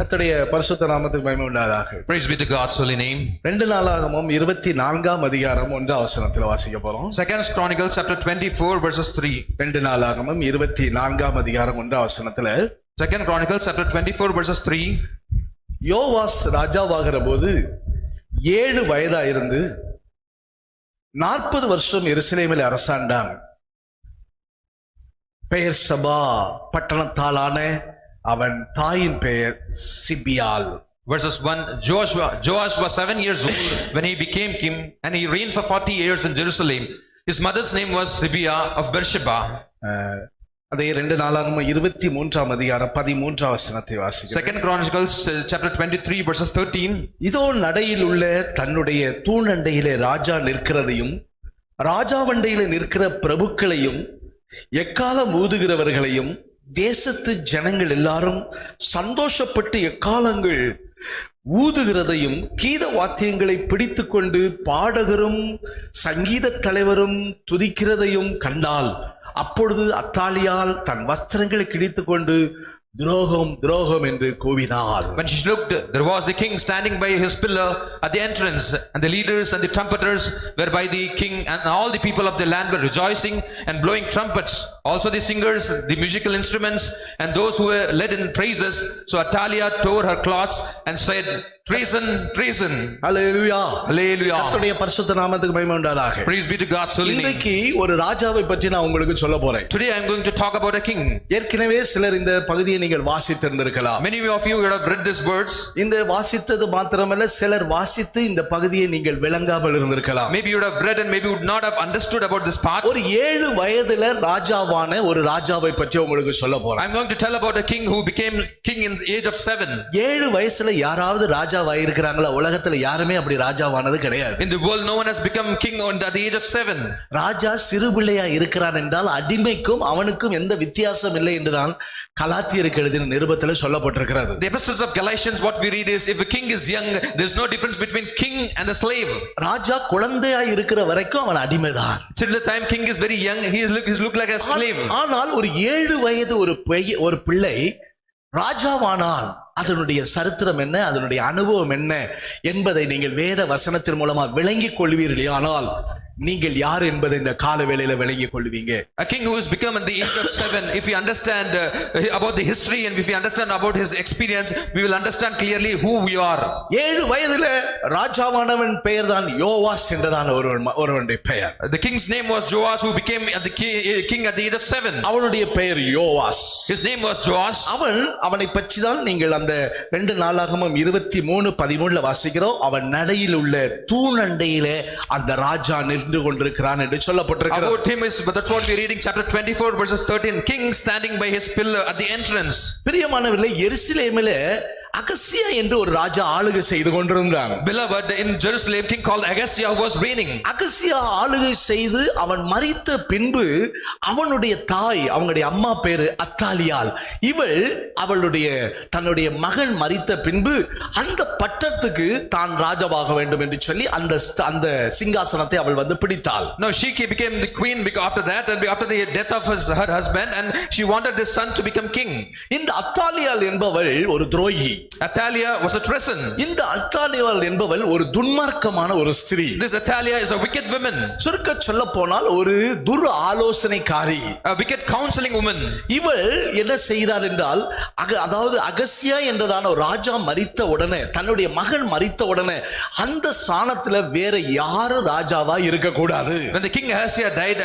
கர்த்தருடைய பரிசுத்த நாமத்துக்கு மகிமை உண்டாதாக. Praise be to God's holy name. 2 நாளாகமம் 24ஆம் அதிகாரம் 1ஆம் வசனத்தில் வாசிக்க போறோம். 2 Chronicles chapter 24 verses 3. 2 நாளாகமம் 24ஆம் அதிகாரம் 1ஆம் வசனத்துல 2 Chronicles chapter 24 verses 3. யோவாஸ் ராஜாவாகிற போது 7 வயதா இருந்து 40 வருஷம் எருசலேமில் அரசாண்டான். பெயர் சபா பட்டணத்தாலான அவன் தாயின் பெயர் சிபியால். Verses 1. Joash was 7 years old when he became king, and he reigned for 40 years in Jerusalem. His mother's name was Zibiah of Beersheba. அதே 2 நாளாகமம் 23ஆம் அதிகாரம் 13ஆம் வசனத்தை வாசிக்கிறோம். 2 Chronicles chapter 23 verses 13. இதோ நடையில் உள்ள தன்னுடைய தூணண்டையிலே ராஜா நிற்கிறதையும் ராஜாவண்டையிலே நிற்கிற பிரபுக்களையும் எக்காலம் ஊதுகிறவர்களையும் தேசத்து ஜனங்கள் எல்லாரும் சந்தோஷப்பட்டு எக்காலங்கள் ஊதுகிறதையும் கீத வாத்தியங்களை பிடித்து கொண்டு பாடகரும் சங்கீத தலைவரும் துதிக்கிறதையும் கண்டால் அப்பொழுது அத்தாலியால் தன் வஸ்திரங்களை கிழித்து கொண்டு துரோகம் என்று கூவினாள். When she looked, there was the king standing by his pillar at the entrance, and the leaders and the trumpeters were by the king, and all the people of the land were rejoicing and blowing trumpets. Also the singers, the musical instruments, and those who were led in praises. So Athaliah tore her cloths and said, treason, treason. Hallelujah. Hallelujah. கர்த்தருடைய பரிசுத்த நாமத்துக்கு மகிமை உண்டாதாக. Praise be to God's holy name. இன்றைக்கு ஒரு ராஜாவை பற்றி நான் உங்களுக்கு சொல்ல போறேன். Today I am going to talk about a king. ஏற்கனவே சிலர் இந்த பகுதியை நீங்கள் வாசித்திருந்திருக்கலாம். Many of you would have read these words. இந்த வாசித்தது மாத்திரமல்ல, சிலர் வாசித்து இந்த பகுதியை நீங்கள் விளங்காமல் இருந்திருக்கலாம். Maybe you would have read and maybe would not have understood about this part. ஒரு 7 வயதுல ராஜாவான ஒரு ராஜாவை பற்றி உங்களுக்கு சொல்ல போறேன். I am going to tell about a king who became king in the age of 7. 7 வயசுல யாராவது ராஜாவாய் இருக்கிறாங்களா? உலகத்துல யாருமே அப்படி ராஜாவானது கிடையாது. In the world no one has become king at the age of 7. ராஜா சிறு பிள்ளையா இருக்கிறான் என்றால் அடிமைக்கும் அவனுக்கும் எந்த வித்தியாசம் இல்லை என்றுதான் கலாத்தியருக்கு எழுதின நிருபத்தில் சொல்லப்பட்டிருக்கிறது. The epistles of Galatians, what we read is, if a king is young, there is no difference between king and a slave. ராஜா குழந்தையா இருக்கிற வரைக்கும் அவன் அடிமைதான். Till the time king is very young, he look like a slave. ஆனால் ஒரு 7 வயது ஒரு பிள்ளை ராஜாவானால் அதனுடைய சரித்திரம் என்ன, அதனுடைய அனுபவம் என்ன என்பதை நீங்கள் வேத வசனத்தின் மூலமா விளங்கிக் கொள்வீர்களே, ஆனால் நீங்கள் யார் என்பதை இந்த கால வேளையில விளங்கிக் கொள்வீங்க. A king who has become at the age of 7, if we understand about the history and if we understand about his experience, we will understand clearly who we are. 7 வயதுல ராஜாவானவன் பெயர் தான் யோவாஸ் என்றதான ஒருவனுடைய பெயர். The king's name was Joash, who became the king at the age of 7. அவனுடைய பெயர் யோவாஸ். His name was Joash. அவனை பற்றி தான் நீங்கள் அந்த 2 நாளாகமம் 23:13 வாசிக்கிறோம். அவன் நடையில் உள்ள தூணண்டையிலே அந்த ராஜா நின்று கொண்டிருக்கிறான் என்று சொல்லப்பட்டிருக்கிறது. About him is, but that's what we are reading, chapter 24 verses 13. King standing by his pillar at the entrance. பிரியமானவர்களே, எருசலேமிலே அகசியா என்று ஒரு ராஜா ஆளுகை செய்து கொண்டிருந்தான். Beloved, in Jerusalem, king called Agasiah was reigning. அகசியா ஆளுகை செய்து அவன் மரித்த பின்பு அவனுடைய தாய், அவங்களுடைய அம்மா பேரு அத்தாலியால், இவள் தன்னுடைய மகன் மரித்த பின்பு அந்த பட்டத்துக்கு தான் ராஜாவாக வேண்டும் என்று சொல்லி அந்த சிங்காசனத்தை அவள் வந்து பிடித்தாள். Now she became the queen after that, and after the death of her husband, and she wanted this son to become king. இந்த அத்தாலியால் என்பவள் ஒரு துரோகி. Athaliah was a treason. இந்த அத்தாலியால் என்பவள் ஒரு துன்மார்க்கமான ஒரு ஸ்திரீ. This Athaliah is a wicked woman. சுருக்க சொல்ல போனால் ஒரு துர் ஆலோசனைக்காரி, a wicked counseling woman. இவள் என்ன செய்தாள் என்றால், அதாவது அகசியா என்றதான ஒரு ராஜா மரித்த உடனே, தன்னுடைய மகன் மரித்த உடனே அந்த ஸ்தானத்துல வேற யாரும் ராஜாவா இருக்க கூடாது. When the king Ahasiah died,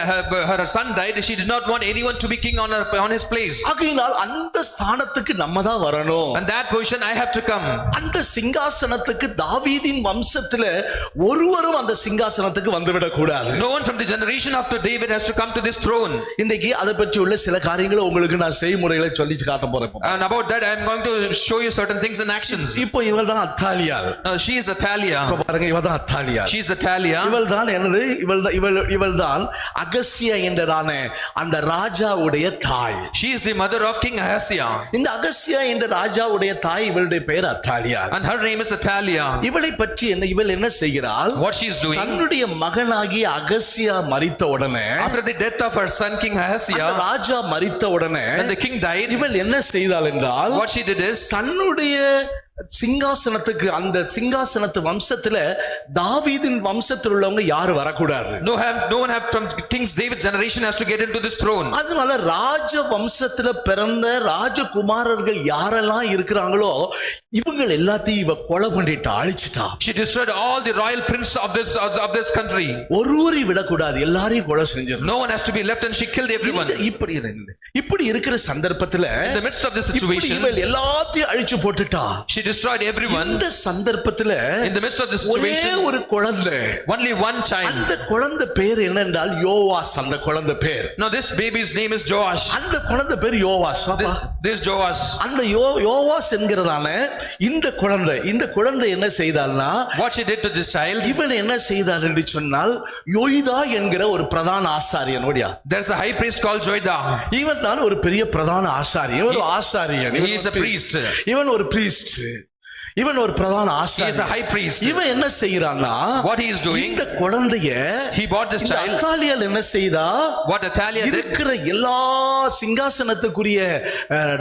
her son died, she did not want anyone to be king on his place. ஆகையினால் அந்த ஸ்தானத்துக்கு நம்ம தான் வரணும். And that position I have to come. அந்த சிங்காசனத்துக்கு தாவீதின் வம்சத்துல ஒருவரும் அந்த சிங்காசனத்துக்கு வந்துவிடக் கூடாது. No one from the generation after David has to come to this throne. இன்னைக்கு அதை பற்றி உள்ள சில காரியங்களை உங்களுக்கு நான் செய்முறைகளை சொல்லி காட்ட போறேன். And about that I am going to show you certain things and actions. இப்போ இவள் தான் அத்தாலியால். She is Athaliah. பாருங்க, இவள் தான் அத்தாலியால். She is Athaliah. இவள் தான் என்னது? இவள் தான் அகசியா என்றதான அந்த ராஜாவுடைய தாய். She is the mother of King Ahasiah. இந்த அகசியா என்ற ராஜாவுடைய தாய் இவளுடைய பெயர் அத்தாலியாள். And her name is Athaliah. இவளை பற்றி இவள் என்ன செய்கிறாள்? What she is doing, தன்னுடைய மகனாகிய அகசியா மரித்த உடனே, after the death of her son King அந்த Ahaziah, ராஜா மரித்த உடனே when the king died, இவள் என்ன செய்தாள் என்றால், what she did is, தன்னுடைய சிங்காசனத்துக்கு, அந்த சிங்காசனத்து வம்சத்துல தாவீதின் வம்சத்தில் உள்ளவங்க யாரும் வரக்கூடாது. no one have from King David generation has to get into this throne. அதனால ராஜ வம்சத்துல பிறந்த ராஜகுமாரர்கள் யாரெல்லாம் இருக்கிறாங்களோ இவங்க எல்லாத்தையும் இவ கொலை பண்ணிட்டு அழிச்சிட்டா. She destroyed all the royal prince of this country. ஒருவரை விடக்கூடாது, எல்லாரையும் கொலை செஞ்சது. No one has to be left, and she killed everyone. இப்படி இருக்கிற சந்தர்ப்பத்துல, In the midst of this situation, இவள் எல்லாத்தையும் அழிச்சு போட்டுட்டா. she destroyed everyone. இந்த சந்தர்ப்பத்துல In the midst of this ஒரே situation, ஒரு குழந்தை, only one child. அந்த குழந்தை பேர் என்னென்றால் யோவாஸ். அந்த குழந்தை பேர், Now this baby's name is Joash. அந்த குழந்தை பேர் யோவாஸ். This Joash. அந்த யோவாஸ் என்கிறதான இந்த குழந்தை என்ன செய்தால்னா, What she did to this child, இவன் என்ன செய்தார் என்று சொன்னால், யோய்தா என்கிற ஒரு பிரதான ஆசாரியன். there's a high priest called Joiada. இவன் தான் ஒரு பெரிய பிரதான ஆசாரியன், ஒரு ஆசாரியன். He is a priest. இவன் ஒரு priest. இவன் ஒரு பிரதான He is a ஆசாரியன். high priest. இவன் என்ன செய்யறான்னா, What he is doing, இந்த குழந்தைய, he bought this child. அத்தாலியாள் என்ன செய்தா, What Athaliah did, இருக்கிற எல்லா சிங்காசனத்துக்குரிய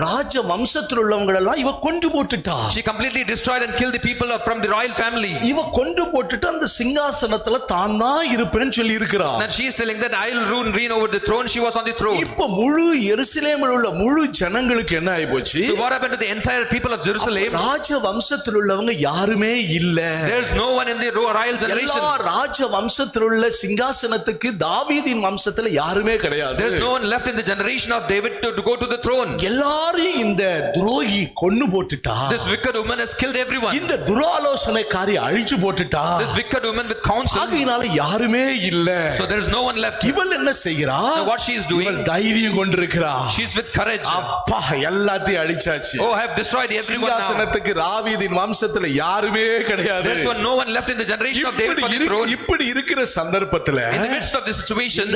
ராஜ வம்சத்தில் உள்ளவங்க எல்லாம் இவ கொண்டு போட்டுட்டா. she completely destroyed and killed the people from the royal family. இவ கொண்டு போட்டுட்டு அந்த சிங்காசனத்துல தான் தான் இருப்பேன்னு சொல்லி இருக்கிறா. And she is telling that I will reign over the throne. She was on the throne. இப்ப முழு எருசலேமில் உள்ள முழு ஜனங்களுக்கு என்ன ஆயி போச்சு? So what happened to the entire people of Jerusalem? ராஜ வம்சத்தில் உள்ளவங்க யாருமே இல்ல. There is no one in the royal generation. எல்லா ராஜ வம்சத்தில் உள்ள சிங்காசனத்துக்கு தாவீதின் வம்சத்துல யாருமே கிடையாது. There is no one left in the generation of David to go to the throne. எல்லாரையும் இந்த துரோகி கொன்னு போட்டுட்டா. This wicked woman has killed everyone. இந்த துராலோசனைக்காரி அழிச்சு போட்டுட்டா. This wicked woman with counsel. ஆகையினால யாருமே இல்ல. So there is no one left. இவள் என்ன செய்கிறா? Now what she is doing, இவள் தைரியம் கொண்டிருக்கிறா. she is with courage. அப்பா எல்லாத்தையும் அழிச்சாச்சு. Oh, I have destroyed everyone now. சிங்காசனத்துக்கு தாவீதின் வம்சத்துல யாருமே கிடையாது. There is no one left in the generation of David for the throne. இப்படி இருக்கிற சந்தர்ப்பத்துல, In the midst of this situation,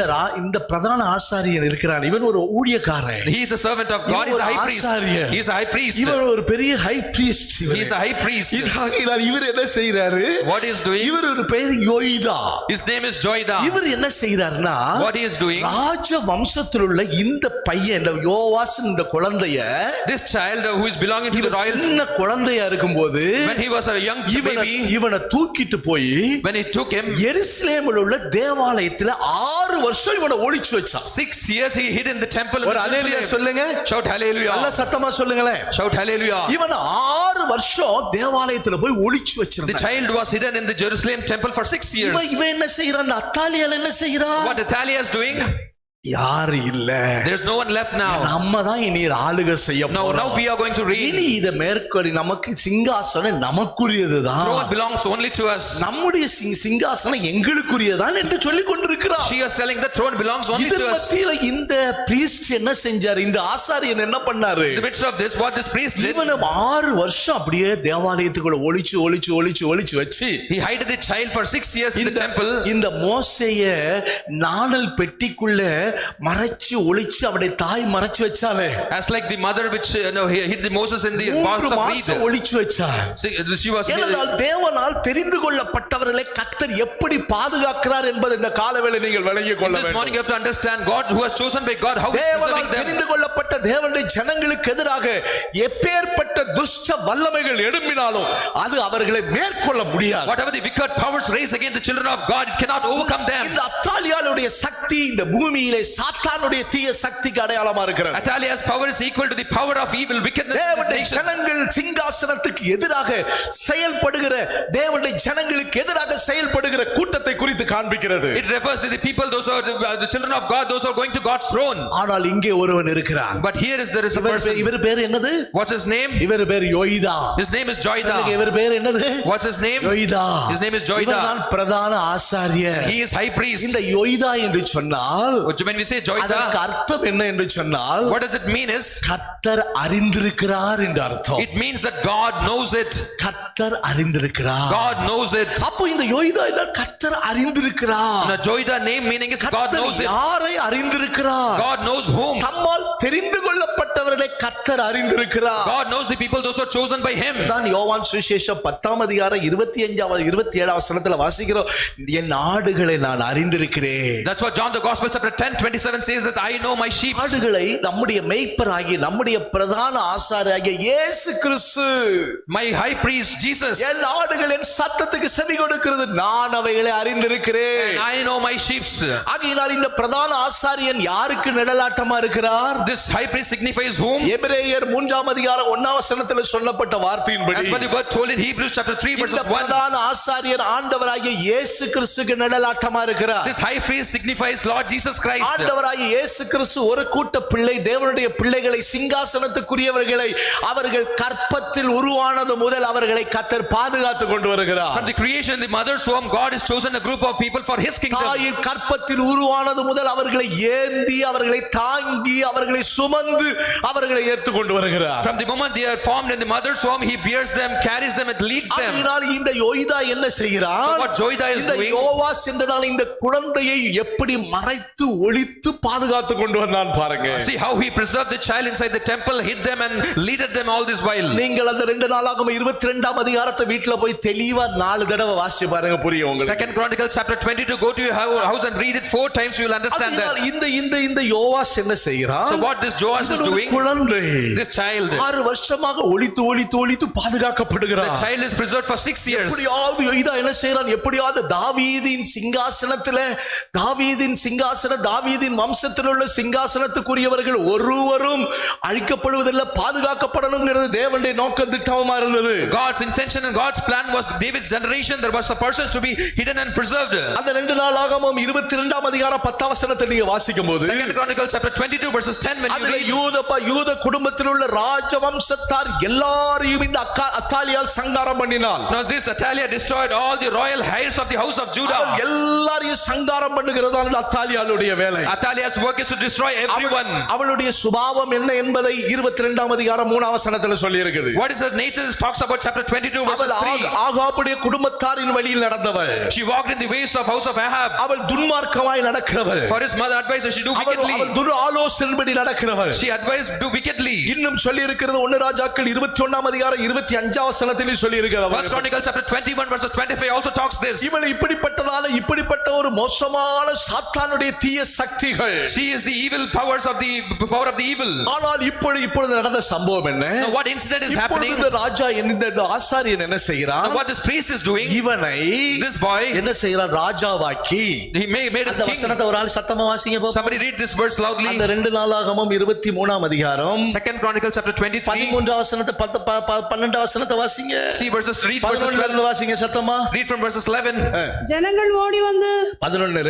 இந்த பிரதான ஆசாரியன் இருக்கிறான். இவன் ஒரு ஊழியக்காரன். he is a servant of God. He is a high priest. He is a high priest. இவன் ஒரு பெரிய high priest. He is a high priest. இவர் என்ன செய்யறாரு? What he is doing, இவர் ஒரு பேர் யோய்தா. his name is Joiada. இவர் என்ன செய்யறாருன்னா, What he is doing, ராஜ வம்சத்தில் உள்ள இந்த பையன், இந்த யோவாஸ், இந்த குழந்தைய, this child who is belonging to the royal, சின்ன குழந்தையா இருக்கும்போது when he was a young baby, இவனை தூக்கிட்டு போய் when he took him, எருசலேமில் உள்ள தேவாலயத்துல 6 வருஷம் இவனை ஒளிச்சு வச்சான். 6 years he hid in the temple. ஒரு ஹல்லேலூயா சொல்லுங்க. Shout hallelujah. நல்ல சத்தமா சொல்லுங்களேன். Shout hallelujah. இவன் 6 வருஷம் தேவாலயத்துல போய் ஒளிச்சு The வச்சிருந்தான். child was hidden in the Jerusalem temple for 6 years. இவன் என்ன செய்யறான்? அத்தாலியாள் என்ன செய்யறா? What Athaliah is doing, யாரு இல்ல. there is no one left now. நம்ம தான் இனி ஆளுகை செய்ய Now போறோம். we are going to reign. இனி இத மேற்கொள்ளி நமக்கு சிங்காசனம் நமக்குரியதுதான். Throne belongs only to us. நம்முடைய சிங்காசனம் எங்களுக்குரியதான் என்று சொல்லி கொண்டிருக்கிறார். She was telling the throne belongs only to us. மத்தியில இந்த priest என்ன செஞ்சாரு? இந்த ஆசாரியன் என்ன பண்ணாரு? In the midst of this, what this priest did, இவனை 6 வருஷம் அப்படியே தேவாலயத்துக்குள்ள ஒளிச்சு வச்சு, he hid the child for 6 years in the temple. இந்த மோசேய நாணல் பெட்டிக்குள்ள மறைச்சு ஒளிச்சு அவருடைய தாய் மறைச்சு வச்சாலே, As like the mother which hid the Moses in the 3 box of reed. மாசம் ஒளிச்சு வச்சார். She was ஏனென்றால் தேவனால் தெரிந்து கொள்ளப்பட்டவர்களை கர்த்தர் எப்படி பாதுகாக்கிறார் என்பதை இந்த காலவேளை நீங்கள் விளங்கிக் கொள்ள this வேண்டும். morning you have to understand God who was chosen by God, how he is தேவனால் preserving them. தெரிந்து கொள்ளப்பட்ட தேவனுடைய ஜனங்களுக்கு எதிராக எப்பேற்பட்ட துஷ்ட வல்லமைகள் எழும்பினாலும் அது அவர்களை மேற்கொள்ள முடியாது. Whatever the wicked powers raise against the children of God, it cannot overcome them. இந்த அத்தாலியாளுடைய சக்தி இந்த பூமியிலே சாத்தானுடைய தீய சக்திக்கு அடையாளமா இருக்கிறது. Athaliah's power is equal to the power of evil wickedness in this தேவனுடைய nation. ஜனங்கள் சிங்காசனத்துக்கு எதிராக செயல்படுகிற, தேவனுடைய ஜனங்களுக்கு எதிராக செயல்படுகிற கூட்டத்தை குறித்து காண்பிக்கிறது. It refers to the people, those are the children of God, those are going to God's throne. ஆனால் இங்கே ஒருவன் இருக்கிறான். But here there is a person. இவர் பேர் என்னது? What's his name? இவர் பேர் யோய்தா. His name is Joiada. இவர் பேர் என்னது? What's his name? யோய்தா. His name is Joiada. இவர்தான் பிரதான ஆசாரியர். He is high priest. இந்த யோய்தா என்று சொன்னால், When we say Joiada, அதற்கு அர்த்தம் என்ன என்று சொன்னால், what does it mean is, கர்த்தர் அறிந்திருக்கிறார் என்று அர்த்தம். it means that God knows it. கர்த்தர் அறிந்திருக்கிறார். God knows it. அப்போ இந்த யோய்தா என்ன? கர்த்தர் அறிந்திருக்கிறார். Now Joiada name meaning is God knows it. யாரை அறிந்திருக்கிறார்? God knows whom. தம்மால் தெரிந்து கொள்ளப்பட்டவர்களை கர்த்தர் அறிந்திருக்கிறார். God knows the people, those who are chosen by him. தான் யோவான் சுவிசேஷம் 10ஆம் அதிகாரம் 25வது 27வது வசனத்துல வாசிக்கிறோம், என் ஆடுகளை நான் அறிந்திருக்கிறேன். That's what John the Gospel chapter 10:27 says, that I know my sheep. ஆடுகளை நம்முடைய மேய்ப்பராகிய நம்முடைய பிரதான ஆசாரியராகிய இயேசு கிறிஸ்து, My high priest Jesus. என் ஆடுகள் என் சத்தத்துக்கு செவி கொடுக்கிறது, நான் அவைகளை அறிந்திருக்கிறேன். And I know my sheep. ஆகையினால் இந்த பிரதான ஆசாரியன் யாருக்கு நிழலாட்டமா இருக்கிறார்? This high priest signifies whom? எபிரேயர் 3ஆம் அதிகாரம் 1ஆம் வசனத்தில் சொல்லப்பட்ட வார்த்தையின்படி As per the word told in Hebrews chapter 3 இந்த verses 1. பிரதான ஆசாரியர் ஆண்டவராகிய இயேசு கிறிஸ்துக்கு நிழலாட்டமா இருக்கிறார். This high priest signifies Lord Jesus Christ. ஆண்டவராகிய இயேசு கிறிஸ்து ஒரு கூட்ட பிள்ளை, தேவனுடைய பிள்ளைகளை, சிங்காசனத்துக்குரியவர்களை அவர்கள் கற்பத்தில் உருவானது முதல் அவர்களை கர்த்தர் பாதுகாத்து கொண்டு வருகிறார். From the creation in the mother's womb, God has chosen a group of people for his kingdom. தாயின் கற்பத்தில் உருவானது முதல் அவர்களை ஏந்தி, அவர்களை தாங்கி, அவர்களை சுமந்து, அவர்களை ஏற்று கொண்டு வருகிறார். From the moment they are formed in the mother's womb, he bears them, carries them, and leads them. அதனால் இந்த யோய்தா என்ன செய்கிறார்? So what Joiada is இந்த doing? யோவாஸ் என்றதால் இந்த குழந்தையை எப்படி மறைத்து ஒளித்து பாதுகாத்து கொண்டு வந்தான் பாருங்க. See how he preserved the child inside the temple, hid them and leaded them all this while. நீங்கள் அந்த 2 நாளாகமம் 22ஆம் அதிகாரத்தை வீட்ல போய் தெளிவா 4 தடவை வாசிச்சு பாருங்க, புரியும் உங்களுக்கு. Second Chronicles chapter 22, go to your house and read it 4 times, you will understand that. இந்த யோவாஸ் என்ன செய்கிறான்? So what this Joash is doing? குழந்தை, This child, 6 வருஷமாக ஒளித்து பாதுகாக்கப்படுகிறார். the child is preserved for 6 years. எப்படியாவது யோய்தா என்ன செய்றான்? எப்படியாவது தாவீதின் தாவீதின் வம்சத்தில் உள்ள சிங்காசனத்துக்குரியவர்கள் ஒருவரும் அழிக்கப்படுவதில்லை, பாதுகாக்கப்படணும்ங்கிறது தேவனுடைய நோக்கம், திட்டமா இருந்தது. God's intention and God's plan was David's generation, there was a person to be hidden and preserved. அந்த 2 நாளாகமம் 22ஆம் அதிகாரம் 10ஆம் வசனத்தை நீங்க வாசிக்கும்போது, Second Chronicles chapter 22 verses 10, when you அதுல read, யூத குடும்பத்தில் உள்ள ராஜவம்சத்தார் எல்லாரையும் இந்த அத்தாலியால் சங்காரம் பண்ணினாள். now this Athaliah destroyed all the royal heirs of the house of Judah. எல்லாரையும் சங்காரம் பண்ணுகிறதா இந்த அத்தாலியாளுடைய வேலை. Athaliah's work is to destroy everyone. அவளுடைய சுபாவம் என்ன என்பதை 22ஆம் அதிகாரம் 3ஆம் வசனத்துல சொல்லி இருக்குது. What is her nature? It talks about chapter 22 verses 3. ஆகாபுடைய குடும்பத்தாரின் வழியில் நடந்தவள். She walked in the ways of house of Ahab. அவள் துன்மார்க்கமாய் நடக்கிறவள். For his mother advised her, she do wickedly. அவள் துர் ஆலோசனைப்படி நடக்கிறவள். She advised do wickedly. இன்னும் சொல்லி இருக்கிறது 1 ராஜாக்கள் 21ஆம் அதிகாரம் 25ஆம் வசனத்திலே சொல்லி இருக்கிறது. First Chronicles chapter 21 verses 25 also talks this. இவள் இப்படிப்பட்ட ஒரு மோசமான சாத்தானுடைய தீய சக்திகள். She is the evil powers of the power of the evil. ஆனால் இப்பொழுது நடந்த சம்பவம் என்ன? Now what incident is happening? இந்த ராஜா இந்த ஆசாரியன் என்ன செய்கிறான்? Now what this priest is doing? இவனை, This boy, என்ன செய்கிறான்? ராஜாவாக்கி. he made a அந்த king. வசனத்தை ஒரு ஆள் சத்தமா வாசிங்க பாப்போம். Somebody read this verse loudly. அந்த 2 நாளாகமம் 23ஆம் அதிகாரம் Second Chronicles chapter 23. 13ஆம் வசனத்தை 12ஆம் வசனத்தை வாசிங்க. See verses, read verses 11 வாசிங்க சத்தமா. Read from verses 11. ஜனங்கள் ஓடி வந்து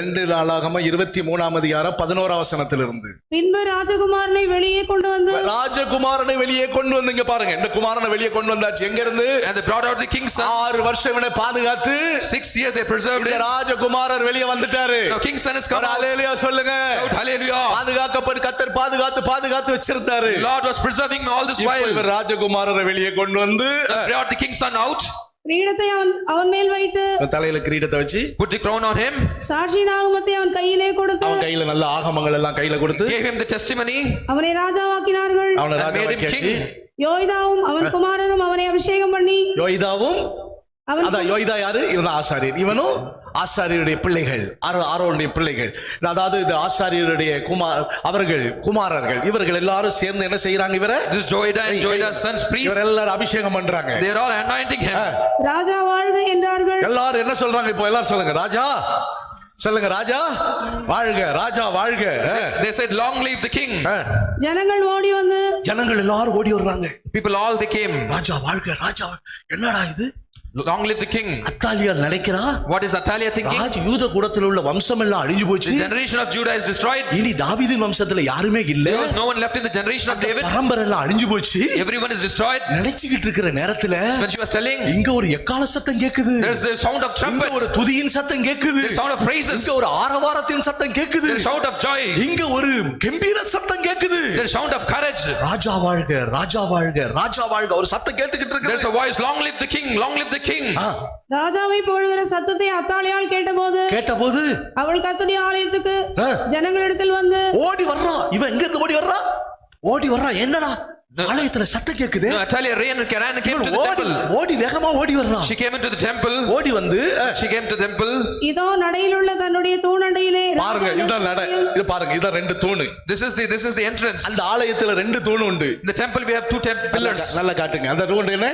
2 நாளாகமம் 23ஆம் அதிகாரம் 11ஆம் வசனத்திலிருந்து, பின்பு ராஜகுமாரனை வெளியே கொண்டு வந்து ராஜகுமாரனை வெளியே கொண்டு வந்தீங்க பாருங்க. இந்த குமாரனை வெளியே கொண்டு வந்தாச்சு. எங்க இருந்து? And they brought out the king's son. 6 வருஷம் இவனை பாதுகாத்து 6 years they preserved இந்த him. ராஜகுமாரர் வெளியே வந்துட்டாரு. Now king's son has come out. ஹalleluya சொல்லுங்க. Shout hallelujah. பாதுகாக்கப்பட்டு கர்த்தர் பாதுகாத்து வச்சிருந்தாரு. Lord was preserving all this இப்போ while. இவர் ராஜகுமாரரை வெளியே கொண்டு வந்து They brought the king's son out. கிரீடத்தை அவன் மேல் வைத்து தலையில கிரீடத்தை வச்சு Put the crown on him. சாட்சி நாகமத்தை அவன் கையிலே கொடுத்து அவன் கையில நல்ல ஆகமங்கள் எல்லாம் கையில கொடுத்து Gave him the testimony. அவனை ராஜாவாக்கினார்கள். அவனை And made him ராஜாவாக்கியாச்சு. king. யோய்தாவும் அவன் குமாரனும் அவனை அபிஷேகம் பண்ணி யோய்தாவும், அவன் அதான் யோய்தா யாரு? இவன் ஆசாரியர். இவனும் ஆசாரியருடைய பிள்ளைகள், ஆரோனுடைய பிள்ளைகள். அதாவது இந்த ஆசாரியருடைய குமாரர்கள் இவர்கள் எல்லாரும் சேர்ந்து என்ன செய்யறாங்க? இவரை, This Joiada and Joiada's sons priests, இவர் எல்லாரும் அபிஷேகம் பண்றாங்க. they are all anointing him. ராஜா வாழ்க என்றார்கள். எல்லாரும் என்ன சொல்றாங்க? இப்போ எல்லாரும் சொல்லுங்க, ராஜா சொல்லுங்க, ராஜா வாழ்க, ராஜா வாழ்க. They said, long live the king. ஜனங்கள் ஓடி வந்து ஜனங்கள் எல்லாரும் ஓடி வர்றாங்க. People all they came. ராஜா வாழ்க, ராஜா. என்னடா இது? Long live the king. அத்தாலியா நினைக்கிறா, What is Athaliah thinking? யூத குலத்தில் உள்ள வம்சம் எல்லாம் அழிஞ்சு போச்சு. The generation of Judah is destroyed. இனி தாவீதின் வம்சத்துல யாருமே இல்ல. There was no one left in the generation of David. பரம்பரை எல்லாம் அழிஞ்சு போச்சு. Everyone is destroyed. நினைச்சுக்கிட்டு இருக்கிற நேரத்துல When she was telling, இங்க ஒரு எக்காள சத்தம் கேக்குது. there's the sound of இங்க trumpet, ஒரு துதியின் சத்தம் கேக்குது. the sound of praises, இங்க ஒரு ஆரவாரத்தின் சத்தம் கேக்குது. the shout of joy, இங்க ஒரு கம்பீர சத்தம் கேக்குது. the sound of courage. ராஜா வாழ்க, ராஜா வாழ்க, ராஜா வாழ்க. ஒரு சத்தம் கேட்டுக்கிட்டு There's இருக்கு. a voice, long live the king, long live the king. ராஜாவை போடுகிற சத்தத்தை அத்தாலியால் கேட்டபோது அவள் கர்த்தருடைய ஆலயத்துக்கு ஜனங்களிடத்தில் வந்து ஓடி வர்றான். இவன் எங்க இருந்து ஓடி வர்றான்? ஓடி வர்றான். என்னடா ஆலயத்துல சத்தம் கேக்குது. No, Athaliah ran and came to the temple. ஓடி வேகமா ஓடி வர்றான். She came into the temple. ஓடி வந்து She came to the temple. இதோ நடையிலுள்ள தன்னுடைய தூணண்டையிலே பாருங்க, இதான் நட. இது பாருங்க, இதான் ரெண்டு தூணு. This is the entrance. அந்த ஆலயத்துல ரெண்டு தூணு உண்டு. In the temple we have two pillars. நல்லா காட்டுங்க. அந்த தூண் என்ன?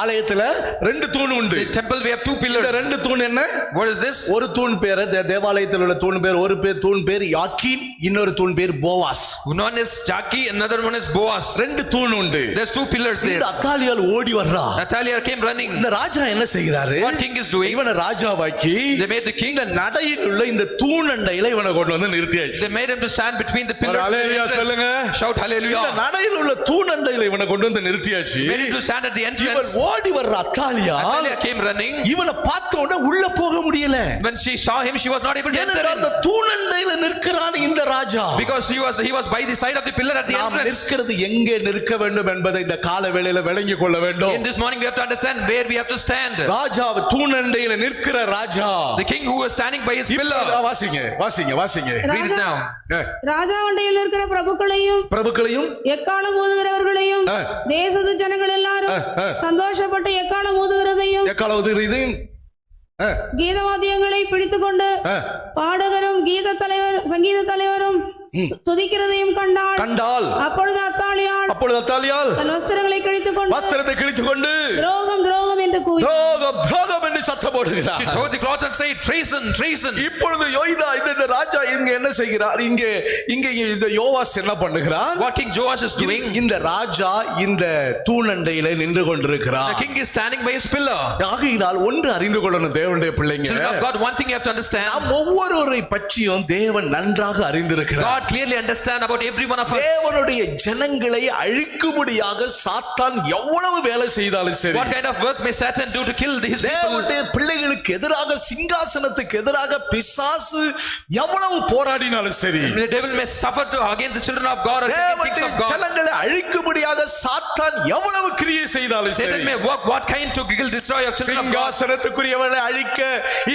ஆலயத்துல ரெண்டு தூண் உண்டு. The temple we have two pillars. இந்த ரெண்டு தூண் என்ன? What is this? ஒரு தூண் பேரு தேவாலயத்தில் உள்ள தூண் பேர், ஒரு தூண் பேர் யாக்கீன், இன்னொரு தூண் பேர் Boaz. One is Jaki, another one is Boaz. ரெண்டு தூண் உண்டு. There's two pillars there. இந்த அத்தாலியால் ஓடி வர்றா. Athaliah came running. இந்த ராஜா என்ன செய்கிறாரு? What king is doing? இவனை ராஜாவாக்கி They made the king. இந்த நடையில் உள்ள இந்த தூண் அண்டையில இவனை கொண்டு வந்து நிறுத்தியாச்சு. They made him to stand between the pillars. Hallelujah சொல்லுங்க. Shout இந்த hallelujah. நடையில் உள்ள தூண் அண்டையில இவனை கொண்டு வந்து நிறுத்தியாச்சு. Made him to stand at the இவன் entrance. ஓடி வர்ற அத்தாலியா Athaliah came running. இவனை பார்த்த உடனே உள்ள போக முடியல. When she saw him, she was not able to enter ஏனென்றால் in. அந்த தூண் அண்டையில நிற்கிறான் இந்த ராஜா. Because he was by the side of the pillar at the நாம் entrance. நிற்கிறது எங்கே நிற்க வேண்டும் என்பதை இந்த கால வேளையில விளங்கிக் கொள்ள வேண்டும். In this morning we have to understand where we have to stand. ராஜா தூண் அண்டையில நிற்கிற ராஜா. The king who was standing by his pillar. வாசிங்க. Read it now. ராஜாவண்டையில் இருக்கிற பிரபுக்களையும் எக்காலம் ஊதுகிறவர்களையும் தேசத்து ஜனங்கள் எல்லாரும் சந்தோஷப்பட்டு எக்காலம் ஊதுகிறதையும் எக்காலவதுகிறதையும் கீதவாத்தியங்களை பிடித்துக்கொண்டு பாடகரும் சங்கீத தலைவரும் துதிக்கிறதையும் கண்டாள். அப்பொழுது அத்தாலியாள் தன் வஸ்திரங்களை கிழித்துக் கொண்டு துரோகம் என்று கூவி சத்தம் போடுகிறார். She tore the cloths and said, treason. இப்பொழுது யோய்தா இந்த ராஜா இங்க என்ன செய்கிறார்? இங்க இந்த யோவாஸ் என்ன பண்ணுகிறார்? What King Joash is doing? இந்த ராஜா இந்த தூணண்டையில நின்று கொண்டிருக்கிறார். The king is standing by his pillar. ஆகையினால் ஒன்று அறிந்து கொள்ளணும் தேவனுடைய பிள்ளைங்க. Children of God, one thing you have to understand. நாம் ஒவ்வொருவரை பற்றியும் தேவன் நன்றாக அறிந்திருக்கிறார். God clearly understand about every one of us. தேவனுடைய ஜனங்களை அழிக்கும்படியாக சாத்தான் எவ்வளவு வேலை செய்தாலும் சரி, What kind of work may Satan do to kill his people? தேவனுடைய பிள்ளைகளுக்கு எதிராக சிங்காசனத்துக்கு எதிராக பிசாசு எவ்வளவு போராடினாலும் சரி, The devil may suffer against the children of God or the kings தேவனுடைய of God. ஜனங்களை அழிக்கும்படியாக சாத்தான் எவ்வளவு கிரியை செய்தாலும் Satan சரி, may work what kind to kill, destroy your children of God. சிங்காசனத்துக்குரியவனை அழிக்க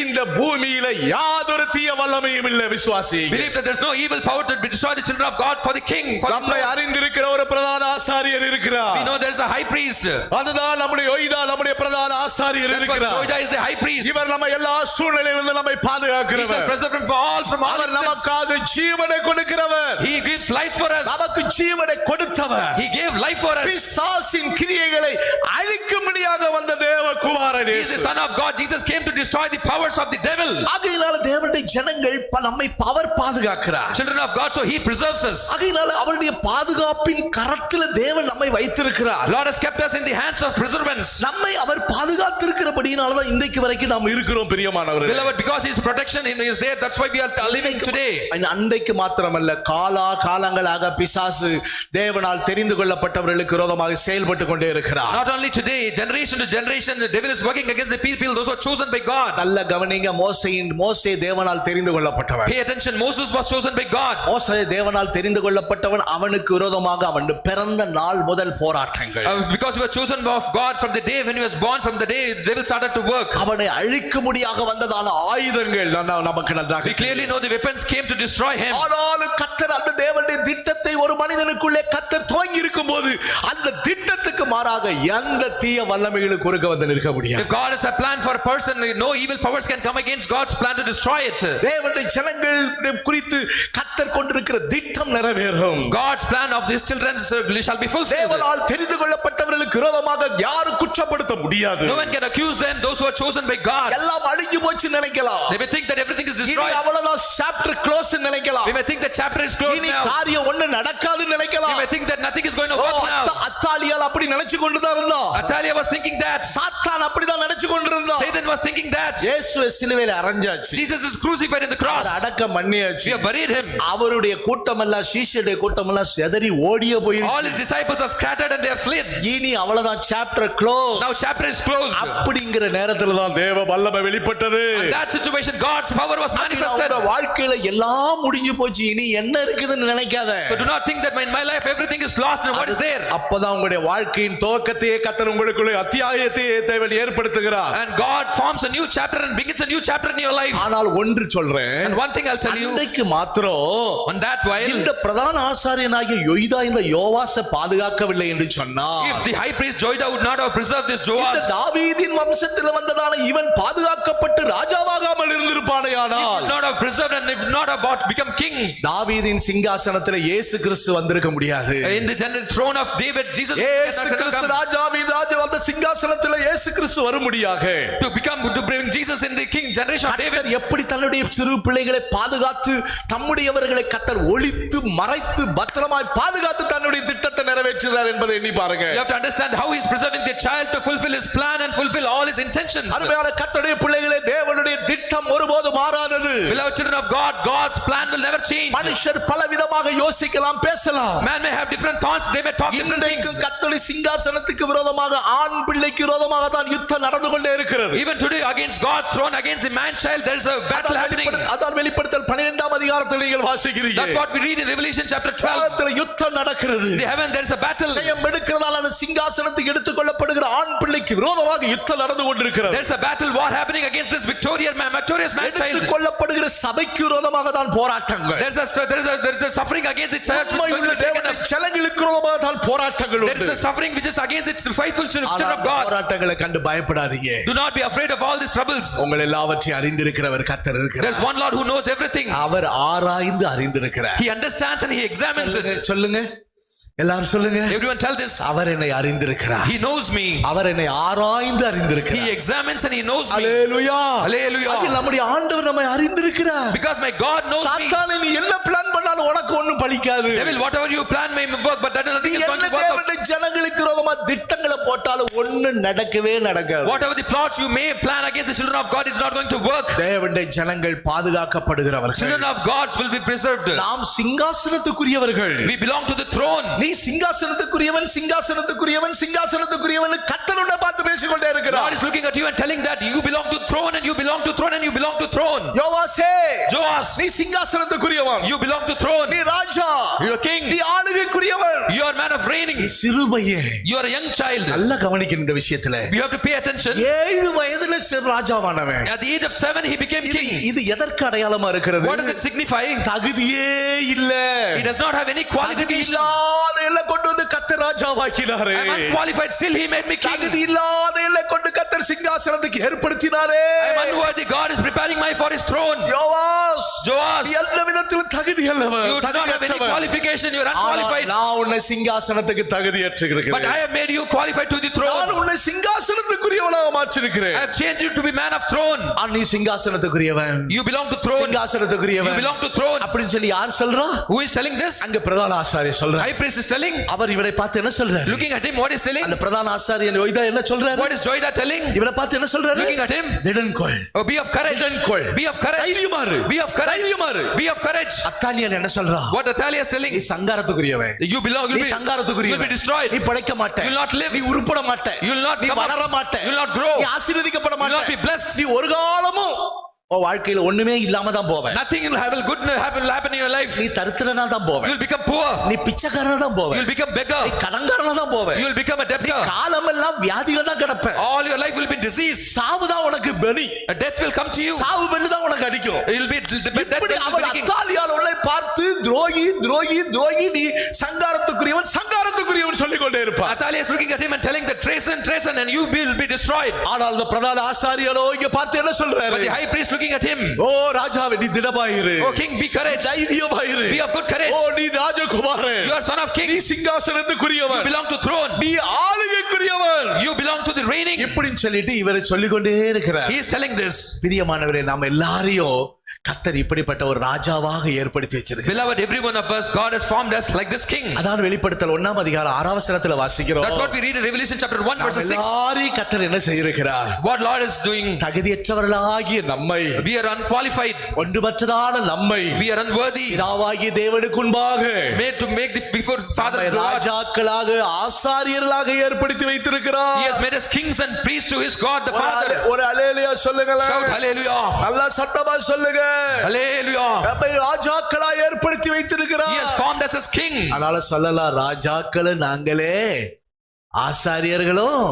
இந்த பூமியில யாதொரு தீய வல்லமையும் இல்லை. விசுவாசி Believe that there's no evil power to destroy the children of God for the king. நம்மை அறிந்திருக்கிற ஒரு பிரதான ஆசாரியர் இருக்கிறார். We know there's a high priest. அதுதான் நம்முடைய யோய்தா, நம்முடைய பிரதான ஆசாரியர் இருக்கிறார். Joida is the high priest. இவர் நம்ம எல்லா சூழ்நிலையிலிருந்து நம்மை He shall பாதுகாக்கிறவர். preserve him from all our incidents. நமக்காக ஜீவனை கொடுக்கிறவர். He gives life for us. நமக்கு ஜீவனை கொடுத்தவர். He gave life for us. பிசாசின் கிரியைகளை அழிக்கும்படியாக வந்த தேவகுமாரன் He is the இயேசு. son of God. Jesus came to destroy the powers of the devil. ஆகையினால தேவனுடைய ஜனங்கள் நம்மை அவர் பாதுகாக்கிறார். Children of God, so he preserves us. ஆகையினால அவருடைய பாதுகாப்பின் கரத்தில் தேவன் நம்மை வைத்திருக்கிறார். Lord has kept us in the hands of preservance. நம்மை அவர் பாதுகாத்திருக்கிறபடியினால தான் இன்றைக்கு வரைக்கும் நாம் இருக்கிறோம் பிரியமானவர்களே. Beloved, because his protection is there, that's why we are living today. அன்றைக்கு மாத்திரமல்ல, காலங்களாக பிசாசு தேவனால் தெரிந்து கொள்ளப்பட்டவர்களுக்கு விரோதமாக செயல்பட்டு கொண்டே இருக்கிறார். Not only today, generation to generation, the devil is working against the people, those who are chosen by God. நல்ல கவனிங்க, மோசே தேவனால் தெரிந்து கொள்ளப்பட்டவன். Pay attention, Moses was chosen by God. மோசே தேவனால் தெரிந்து கொள்ளப்பட்டவன். அவனுக்கு விரோதமாக அவன் பிறந்த நாள் முதல் போராட்டங்கள். Because he was chosen of God from the day when he was born, from the day the devil started to work. அவனை அழிக்கும்படியாக வந்ததான ஆயுதங்கள் நமக்கு நன்றாக. We clearly know the weapons came to destroy him. ஆனாலும் கர்த்தர் அந்த தேவனுடைய திட்டத்தை ஒரு மனிதனுக்குள்ளே கர்த்தர் துவங்கி இருக்கும்போது அந்த திட்டத்துக்கு மாறாக எந்த தீய வல்லமைகளுக்கு குறுக்க வந்து நிற்க முடியாது. If God has a plan for a person, no evil powers can come against God's plan to destroy it. தேவனுடைய ஜனங்கள் குறித்து கர்த்தர் கொண்டிருக்கிற திட்டம் நிறைவேறும். God's plan of his children shall be fulfilled. தேவனால் தெரிந்து கொள்ளப்பட்டவர்களுக்கு விரோதமாக யாரும் குற்றப்படுத்த முடியாது. No one can accuse them, those who are chosen by God. எல்லாம் அழிஞ்சு போச்சு நினைக்கலாம். They may think that everything is இனி destroyed. அவ்வளவுதான் சாப்டர் க்ளோஸ் நினைக்கலாம். We may think the chapter is closed இனி now. காரியம் ஒண்ணு நடக்காது We நினைக்கலாம். may think that nothing is going to work now. அத்தாலியால் அப்படி நினைச்சு கொண்டுதான் இருந்தான். Athaliah was thinking that. சாத்தான் அப்படிதான் நினைச்சு கொண்டிருந்தான். Satan was thinking that. இயேசுவை சிலுவையில அறைஞ்சாச்சு. Jesus is crucified in the cross. அடக்கம் பண்ணியாச்சு. We have buried him. அவருடைய கூட்டமெல்லாம், சீஷருடைய கூட்டமெல்லாம் சிதறி ஓடிய போயிருச்சு. All his disciples are scattered and they have fled. இனி அவ்வளவுதான், chapter close. Now chapter is closed. அப்படிங்கிற நேரத்துல தான் தேவ வல்லமை வெளிப்பட்டது. In that situation, God's power was manifested. உங்க வாழ்க்கையில எல்லாம் முடிஞ்சு போச்சு, இனி என்ன இருக்குதுன்னு நினைக்காத. So do not think that in my life everything is lost and what is there. அப்பதான் உங்களுடைய நம்முடைய வாழ்க்கையின் துவக்கத்தையே கர்த்தர் உங்களுக்குள்ள அத்தியாயத்தையே தேவன் ஏற்படுத்துகிறார். And God forms a new chapter and begins a new chapter in your life. ஆனால் ஒன்று சொல்றேன். And one thing I'll tell you. அன்றைக்கு மாத்திரம் on that while இந்த பிரதான ஆசாரியனாகிய யோய்தா இந்த யோவாசை பாதுகாக்கவில்லை என்று சொன்னார். if the high priest Joiada would not have preserved this Joas, தாவீதின் வம்சத்தில் வந்ததான இவன் பாதுகாக்கப்பட்டு ராஜாவாகாமல் இருந்திருப்பானேயானால், not have preserved and if not have become king, தாவீதின் சிங்காசனத்தில் இயேசு கிறிஸ்து வந்திருக்க முடியாது. in the throne of David Jesus இயேசு கிறிஸ்து ராஜாவின் ராஜா அந்த சிங்காசனத்தில் இயேசு கிறிஸ்து வரும்படியாக to bring Jesus in the king generation of David. எப்படி தன்னுடைய சிறு பிள்ளைகளை பாதுகாத்து தம்முடையவர்களை கர்த்தர் ஒளித்து மறைத்து பத்திரமாய் பாதுகாத்து தன்னுடைய திட்டத்தை நிறைவேற்றுகிறார் என்பதை எண்ணி பாருங்க. You have to understand how he is preserving the child to fulfill his plan and fulfill all his intentions. அருமையான கர்த்தருடைய பிள்ளைகளே, தேவனுடைய திட்டம் ஒருபோதும் மாறாதது. Beloved children of God, God's plan will never change. மனுஷர் பலவிதமாக யோசிக்கலாம், பேசலாம். Man may have different thoughts, they may talk different things. கர்த்தருடைய சிங்காசனத்துக்கு விரோதமாக ஆண் பிள்ளைக்கு விரோதமாக தான் யுத்தம் நடந்து கொண்டே இருக்கிறது. Even today against God's throne, against the man child, there is a battle happening. அதான் வெளிப்படுத்தல் 12ஆம் அதிகாரத்தில் நீங்கள் வாசிக்கிறீர்கள். That's what we read in Revelation chapter 12. யுத்தம் நடக்கிறது. In heaven there is a battle. ஜெயம் எடுக்கிறதால அந்த சிங்காசனத்துக்கு எடுத்துக்கொள்ளப்படுகிற ஆண் பிள்ளைக்கு விரோதமாக யுத்தம் நடந்து கொண்டிருக்கிறது. There is a battle war happening against this victorious man child. எடுத்துக்கொள்ளப்படுகிற சபைக்கு விரோதமாக தான் போராட்டங்கள். There is a suffering against the church. ஜனங்களுக்கு விரோதமாக தான் போராட்டங்கள் உண்டு. There is a suffering which is against its faithful children of God. போராட்டங்களை கண்டு பயப்படாதீங்க. Do not be afraid of all these troubles. உங்கள் எல்லாவற்றையும் அறிந்திருக்கிறவர் கர்த்தர் இருக்கிறார். There is one Lord who knows everything. அவர் ஆராய்ந்து அறிந்திருக்கிறார். He understands and he examines it. சொல்லுங்க, எல்லாரும் சொல்லுங்க. Everyone tell this. அவர் என்னை அறிந்திருக்கிறார். He knows me. அவர் என்னை ஆராய்ந்து அறிந்திருக்கிறார். He examines and he knows me. Hallelujah, hallelujah. நம்முடைய ஆண்டவர் நம்மை அறிந்திருக்கிறார். Because my God knows me. சாத்தானே நீ என்ன பிளான் பண்ணாலும் உனக்கு ஒண்ணும் பலிக்காது. Devil, whatever you plan may work, but that nothing is going to work out. தேவனுடைய ஜனங்களுக்கு விரோதமா திட்டங்களை போட்டாலும் ஒண்ணும் நடக்கவே நடக்காது. Whatever the plots you may plan against the children of God, it's not going to work. தேவனுடைய ஜனங்கள் பாதுகாக்கப்படுகிறவர்கள். Children of God will be preserved. நாம் சிங்காசனத்துக்குரியவர்கள். We belong to the throne. நீ சிங்காசனத்துக்குரியவன் சிங்காசனத்துக்குரியவன் சிங்காசனத்துக்குரியவன் கர்த்தர் உன்னை பார்த்து பேசிக்கொண்டே இருக்கிறார். God is looking at you and telling that you belong to throne and you belong to throne and you belong to throne. யோவாசே, Joas, நீ சிங்காசனத்துக்குரியவன். you belong to throne. நீ ராஜா, you are king. நீ ஆளுகைக்குரியவன். You are man of reigning. சிறுமையே, you are a young child. நல்லா கவனிக்கணும் இந்த விஷயத்துல. You have to pay attention. 7 வயதுல ராஜாவானவன். At the age of 7 he became king. இது எதற்கு அடையாளமா இருக்கிறது? What does it signify? தகுதியே இல்ல. He does not have any qualification. இல்லாத கொண்டு வந்து கர்த்தர் ராஜாவாக்கினாரே. I am unqualified, still he made me king. தகுதி இல்லாத கொண்டு கர்த்தர் சிங்காசனத்துக்கு ஏற்படுத்தினாரே. I am unworthy, God is preparing me for his throne. Joas, எந்த விதத்திலும் தகுதி அல்லவன். you do not have any qualification, you are unqualified. நான் உன்னை சிங்காசனத்துக்கு தகுதியேற்றுகிறேன். But I have made you qualified to the throne. நான் உன்னை சிங்காசனத்துக்குரியவனாக மாற்றிருக்கிறேன். I have changed you to be man of throne. நீ சிங்காசனத்துக்குரியவன். You belong to throne. சிங்காசனத்துக்குரியவன். You belong to throne. அப்படினு சொல்லி யார் சொல்றா? Who is telling this? அங்க பிரதான ஆசாரியர் சொல்றார். High priest is telling. அவர் இவரை பார்த்து என்ன சொல்றார்? Looking at him, what is telling? அந்த பிரதான ஆசாரியர் யோய்தா என்ன சொல்றார்? What is Joiada telling? இவரை பார்த்து என்ன சொல்றாரு? Looking at him. திடன்கொள். Oh, be of courage. திடன்கொள். Be of courage. தைரியமாறு. Be of courage. தைரியமாறு. Be of courage. அத்தாலியால் என்ன சொல்றா? What Athaliah is telling? நீ சங்காரத்துக்குரியவன். You belong. நீ சங்காரத்துக்குரியவன். You will be destroyed. நீ பிழைக்க மாட்டே. You will not live. நீ உருப்பட மாட்டே. You will not நீ come வளர up. மாட்டே. You will not grow. நீ ஆசீர்வதிக்கப்பட You will not மாட்டே. be blessed. நீ ஒரு காலமும் உன் வாழ்க்கையில ஒண்ணுமே இல்லாம தான் போவே. Nothing will happen in your life. நீ தரித்திரனா தான் போவே. You will become poor. நீ பிச்சைக்காரனா தான் போவே. You will become beggar. நீ கடன்காரனா தான் போவே. You will become a debtor. காலமெல்லாம் வியாதியில தான் கிடப்ப. All your life will be disease. சாவு தான் உனக்கு பலி. A death will come to you. சாவு பலி தான் உனக்கு அடிக்கும். It will be death will our be அத்தாலியால் உன்னை பார்த்து துரோகி துரோகி துரோகி நீ சங்காரத்துக்குரியவன் சங்காரத்துக்குரியவன் சொல்லிக் கொண்டே இருப்பார். Athaliah is looking at him and telling the treason and you will be destroyed. ஆனால் அந்த பிரதான ஆசாரியரோ இங்க பார்த்து என்ன சொல்றாரு? But the high priest looking at him. ஓ ராஜாவே நீ திடமாயிரு. Oh king, be courage. தைரியமாயிரு. Be of good courage. ஓ நீ ராஜகுமாரன். You are son of king. நீ சிங்காசனத்துக்குரியவன். You belong to throne. நீ ஆளுகைக்குரியவன். You belong to the reigning. இப்படின்னு சொல்லிட்டு இவரை சொல்லிக் கொண்டே இருக்கிறார். He is telling this. பிரியமானவரே, நாம் எல்லாரையும் கர்த்தர் இப்படிப்பட்ட ஒரு ராஜாவாக ஏற்படுத்தி வச்சிருக்கிறார். Beloved, every one of us, God has formed us like this king. அதான் வெளிப்படுத்தல் 1ஆம் அதிகாரம் 6ஆம் வசனத்துல வாசிக்கிறோம். That's what we read in Revelation chapter 1 verse 6. எல்லாரையும் கர்த்தர் என்ன செய்திருக்கிறார்? What Lord is doing. தகுதியற்றவர்களாகிய நம்மை, We are unqualified. ஒன்றுமற்றதான நம்மை, We are unworthy. பிதாவாகிய தேவனுக்கு முன்பாக Made to make the before Father God. ராஜாக்களாக ஆசாரியர்களாக ஏற்படுத்தி வைத்திருக்கிறார். He has made us kings and priests to his God the Father. ஒரு அல்லேலூயா சொல்லுங்களேன். Shout hallelujah. நல்லா சத்தமா சொல்லுங்க. Hallelujah. நம்மை ராஜாக்களாக ஏற்படுத்தி வைத்திருக்கிறார். He has formed us as king. அதனால சொல்லலாம், ராஜாக்கள் நாங்களே ஆசாரியர்களும்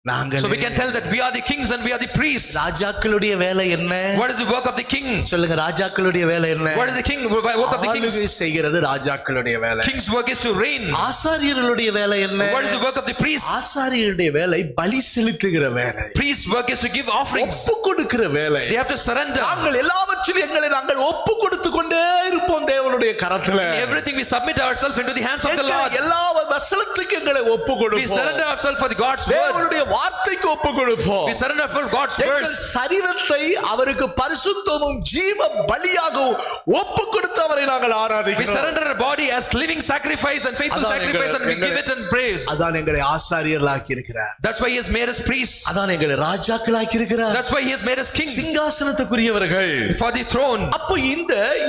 நாங்கள். So we can tell that we are the kings and we are the priests. ராஜாக்களுடைய வேலை என்ன? What is the work of the king? சொல்லுங்க, ராஜாக்களுடைய வேலை என்ன? What is the king work of the kings? ஆளுகை செய்கிறது ராஜாக்களுடைய வேலை. King's work is to reign. ஆசாரியர்களுடைய வேலை என்ன? What is the work of the priests? ஆசாரியருடைய வேலை பலி செலுத்துகிற வேலை. Priest's work is to give offerings. ஒப்பு கொடுக்கிற வேலை. They have to surrender. நாங்கள் எல்லாவற்றிலும் எங்களை நாங்கள் ஒப்பு கொடுத்து கொண்டே இருப்போம் தேவனுடைய கரத்துல. In everything we submit ourselves into the hands of the Lord. எல்லா வசனத்துக்கும் எங்களை ஒப்பு We கொடுப்போம். surrender ourselves for the God's word. தேவனுடைய வார்த்தைக்கு ஒப்பு கொடுப்போம். We surrender for God's எங்கள் words. சரீரத்தை அவருக்கு பரிசுத்தமும் ஜீவ பலியாகவும் ஒப்பு கொடுத்து அவரை நாங்கள் We ஆராதிக்கிறோம். surrender our body as living sacrifice and faithful அதான் sacrifice and we எங்களை- give it in praise. அதான் எங்களை ஆசாரியர்களாக்கி இருக்கிறார். That's why he has made us priests. அதான் எங்களை ராஜாக்களாக்கி இருக்கிறார். That's why he has made us kings சிங்காசனத்துக்குரியவர்கள். for the throne. அப்போ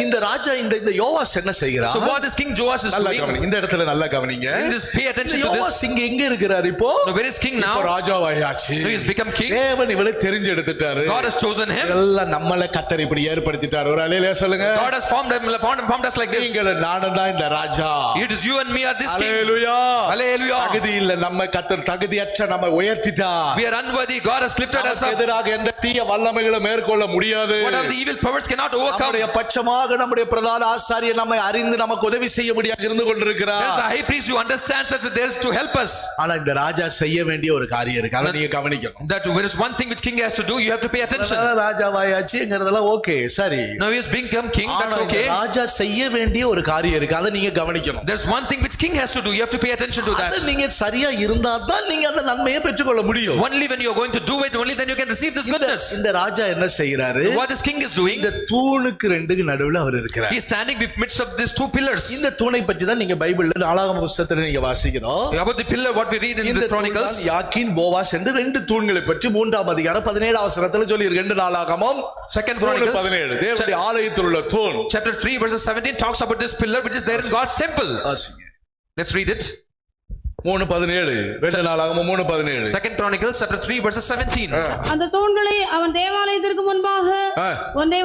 இந்த ராஜா இந்த யோவாஸ் என்ன செய்கிறார்? So what this King Joash is நல்லா doing, கவனிங்க, இந்த இடத்துல நல்லா கவனிங்க. just pay attention to this. யோவாஸ் இங்க எங்க இருக்கிறார் இப்போ? Now where is king இப்போ now? ராஜாவாயாச்சு. So he has become king. தேவன் இவரை தெரிஞ்செடுத்துட்டாரு. God has chosen him. எல்லாம் நம்மள கர்த்தர் இப்படி ஏற்படுத்திட்டார். ஒரு அல்லேலூயா சொல்லுங்க. God has formed us like this. நீங்கள் நானும் தான் இந்த ராஜா. It is you and me are this king. Hallelujah. Hallelujah. தகுதி இல்ல, நம்ம கர்த்தர் தகுதியற்ற நம்ம உயர்த்திட்டார். We are unworthy. God has lifted us நமக்கு up. எதிராக எந்த தீய வல்லமைகளை மேற்கொள்ள முடியாது. Whatever the evil powers cannot overcome. நம்முடைய பட்சமாக நம்முடைய பிரதான ஆசாரியர் நம்மை அறிந்து நமக்கு உதவி செய்ய முடியாது இருந்து There is கொண்டிருக்கிறார். a high priest who understands us that there is to help us. ஆனா இந்த ராஜா செய்ய வேண்டிய ஒரு காரியம் இருக்கு, அதை நீங்க கவனிக்கணும். That there is one thing which king has to do, you have to pay attention. ராஜாவாயாச்சுங்கிறதெல்லாம் ஓகே, சரி. Now he has become king, ஆனா that's இந்த okay. ராஜா செய்ய வேண்டிய ஒரு காரியம் இருக்கு, அதை நீங்க கவனிக்கணும். There's one thing which king has to do, you have to pay attention to அது that. நீங்க சரியா இருந்தா தான் நீங்க அந்த நன்மையை பெற்றுக்கொள்ள முடியும். Only when you are going to do it, only then you can receive this goodness. இந்த ராஜா என்ன செய்யறாரு? What this king is doing, இந்த தூணுக்கு ரெண்டுக்கு நடுவுல அவர் இருக்கிறார். he is standing in midst of these two pillars. இந்த தூணை பற்றி தான் நீங்க பைபிள்ல நாளாகம புத்தகத்துல நீங்க வாசிக்கிறோம். About the pillar, what we read in the Chronicles, Jachin Boaz என்று ரெண்டு தூண்களை பற்றி 3ஆம் அதிகாரம் 17ஆம் வசனத்துல சொல்லி இருக்கு. 2 நாளாகமம் 2 Chronicles 17 தேவனுடைய ஆலயத்தில் உள்ள தூண். chapter 3 verses 17 talks about this pillar which is there in God's temple. வாசிங்க. Let's read it. 3:17 2 நாளாகமம் 3:17. 2 Chronicles chapter 3 verses 17. அந்த தூண்களை அவன் தேவாலயத்திற்கு முன்பாக ஒன்றை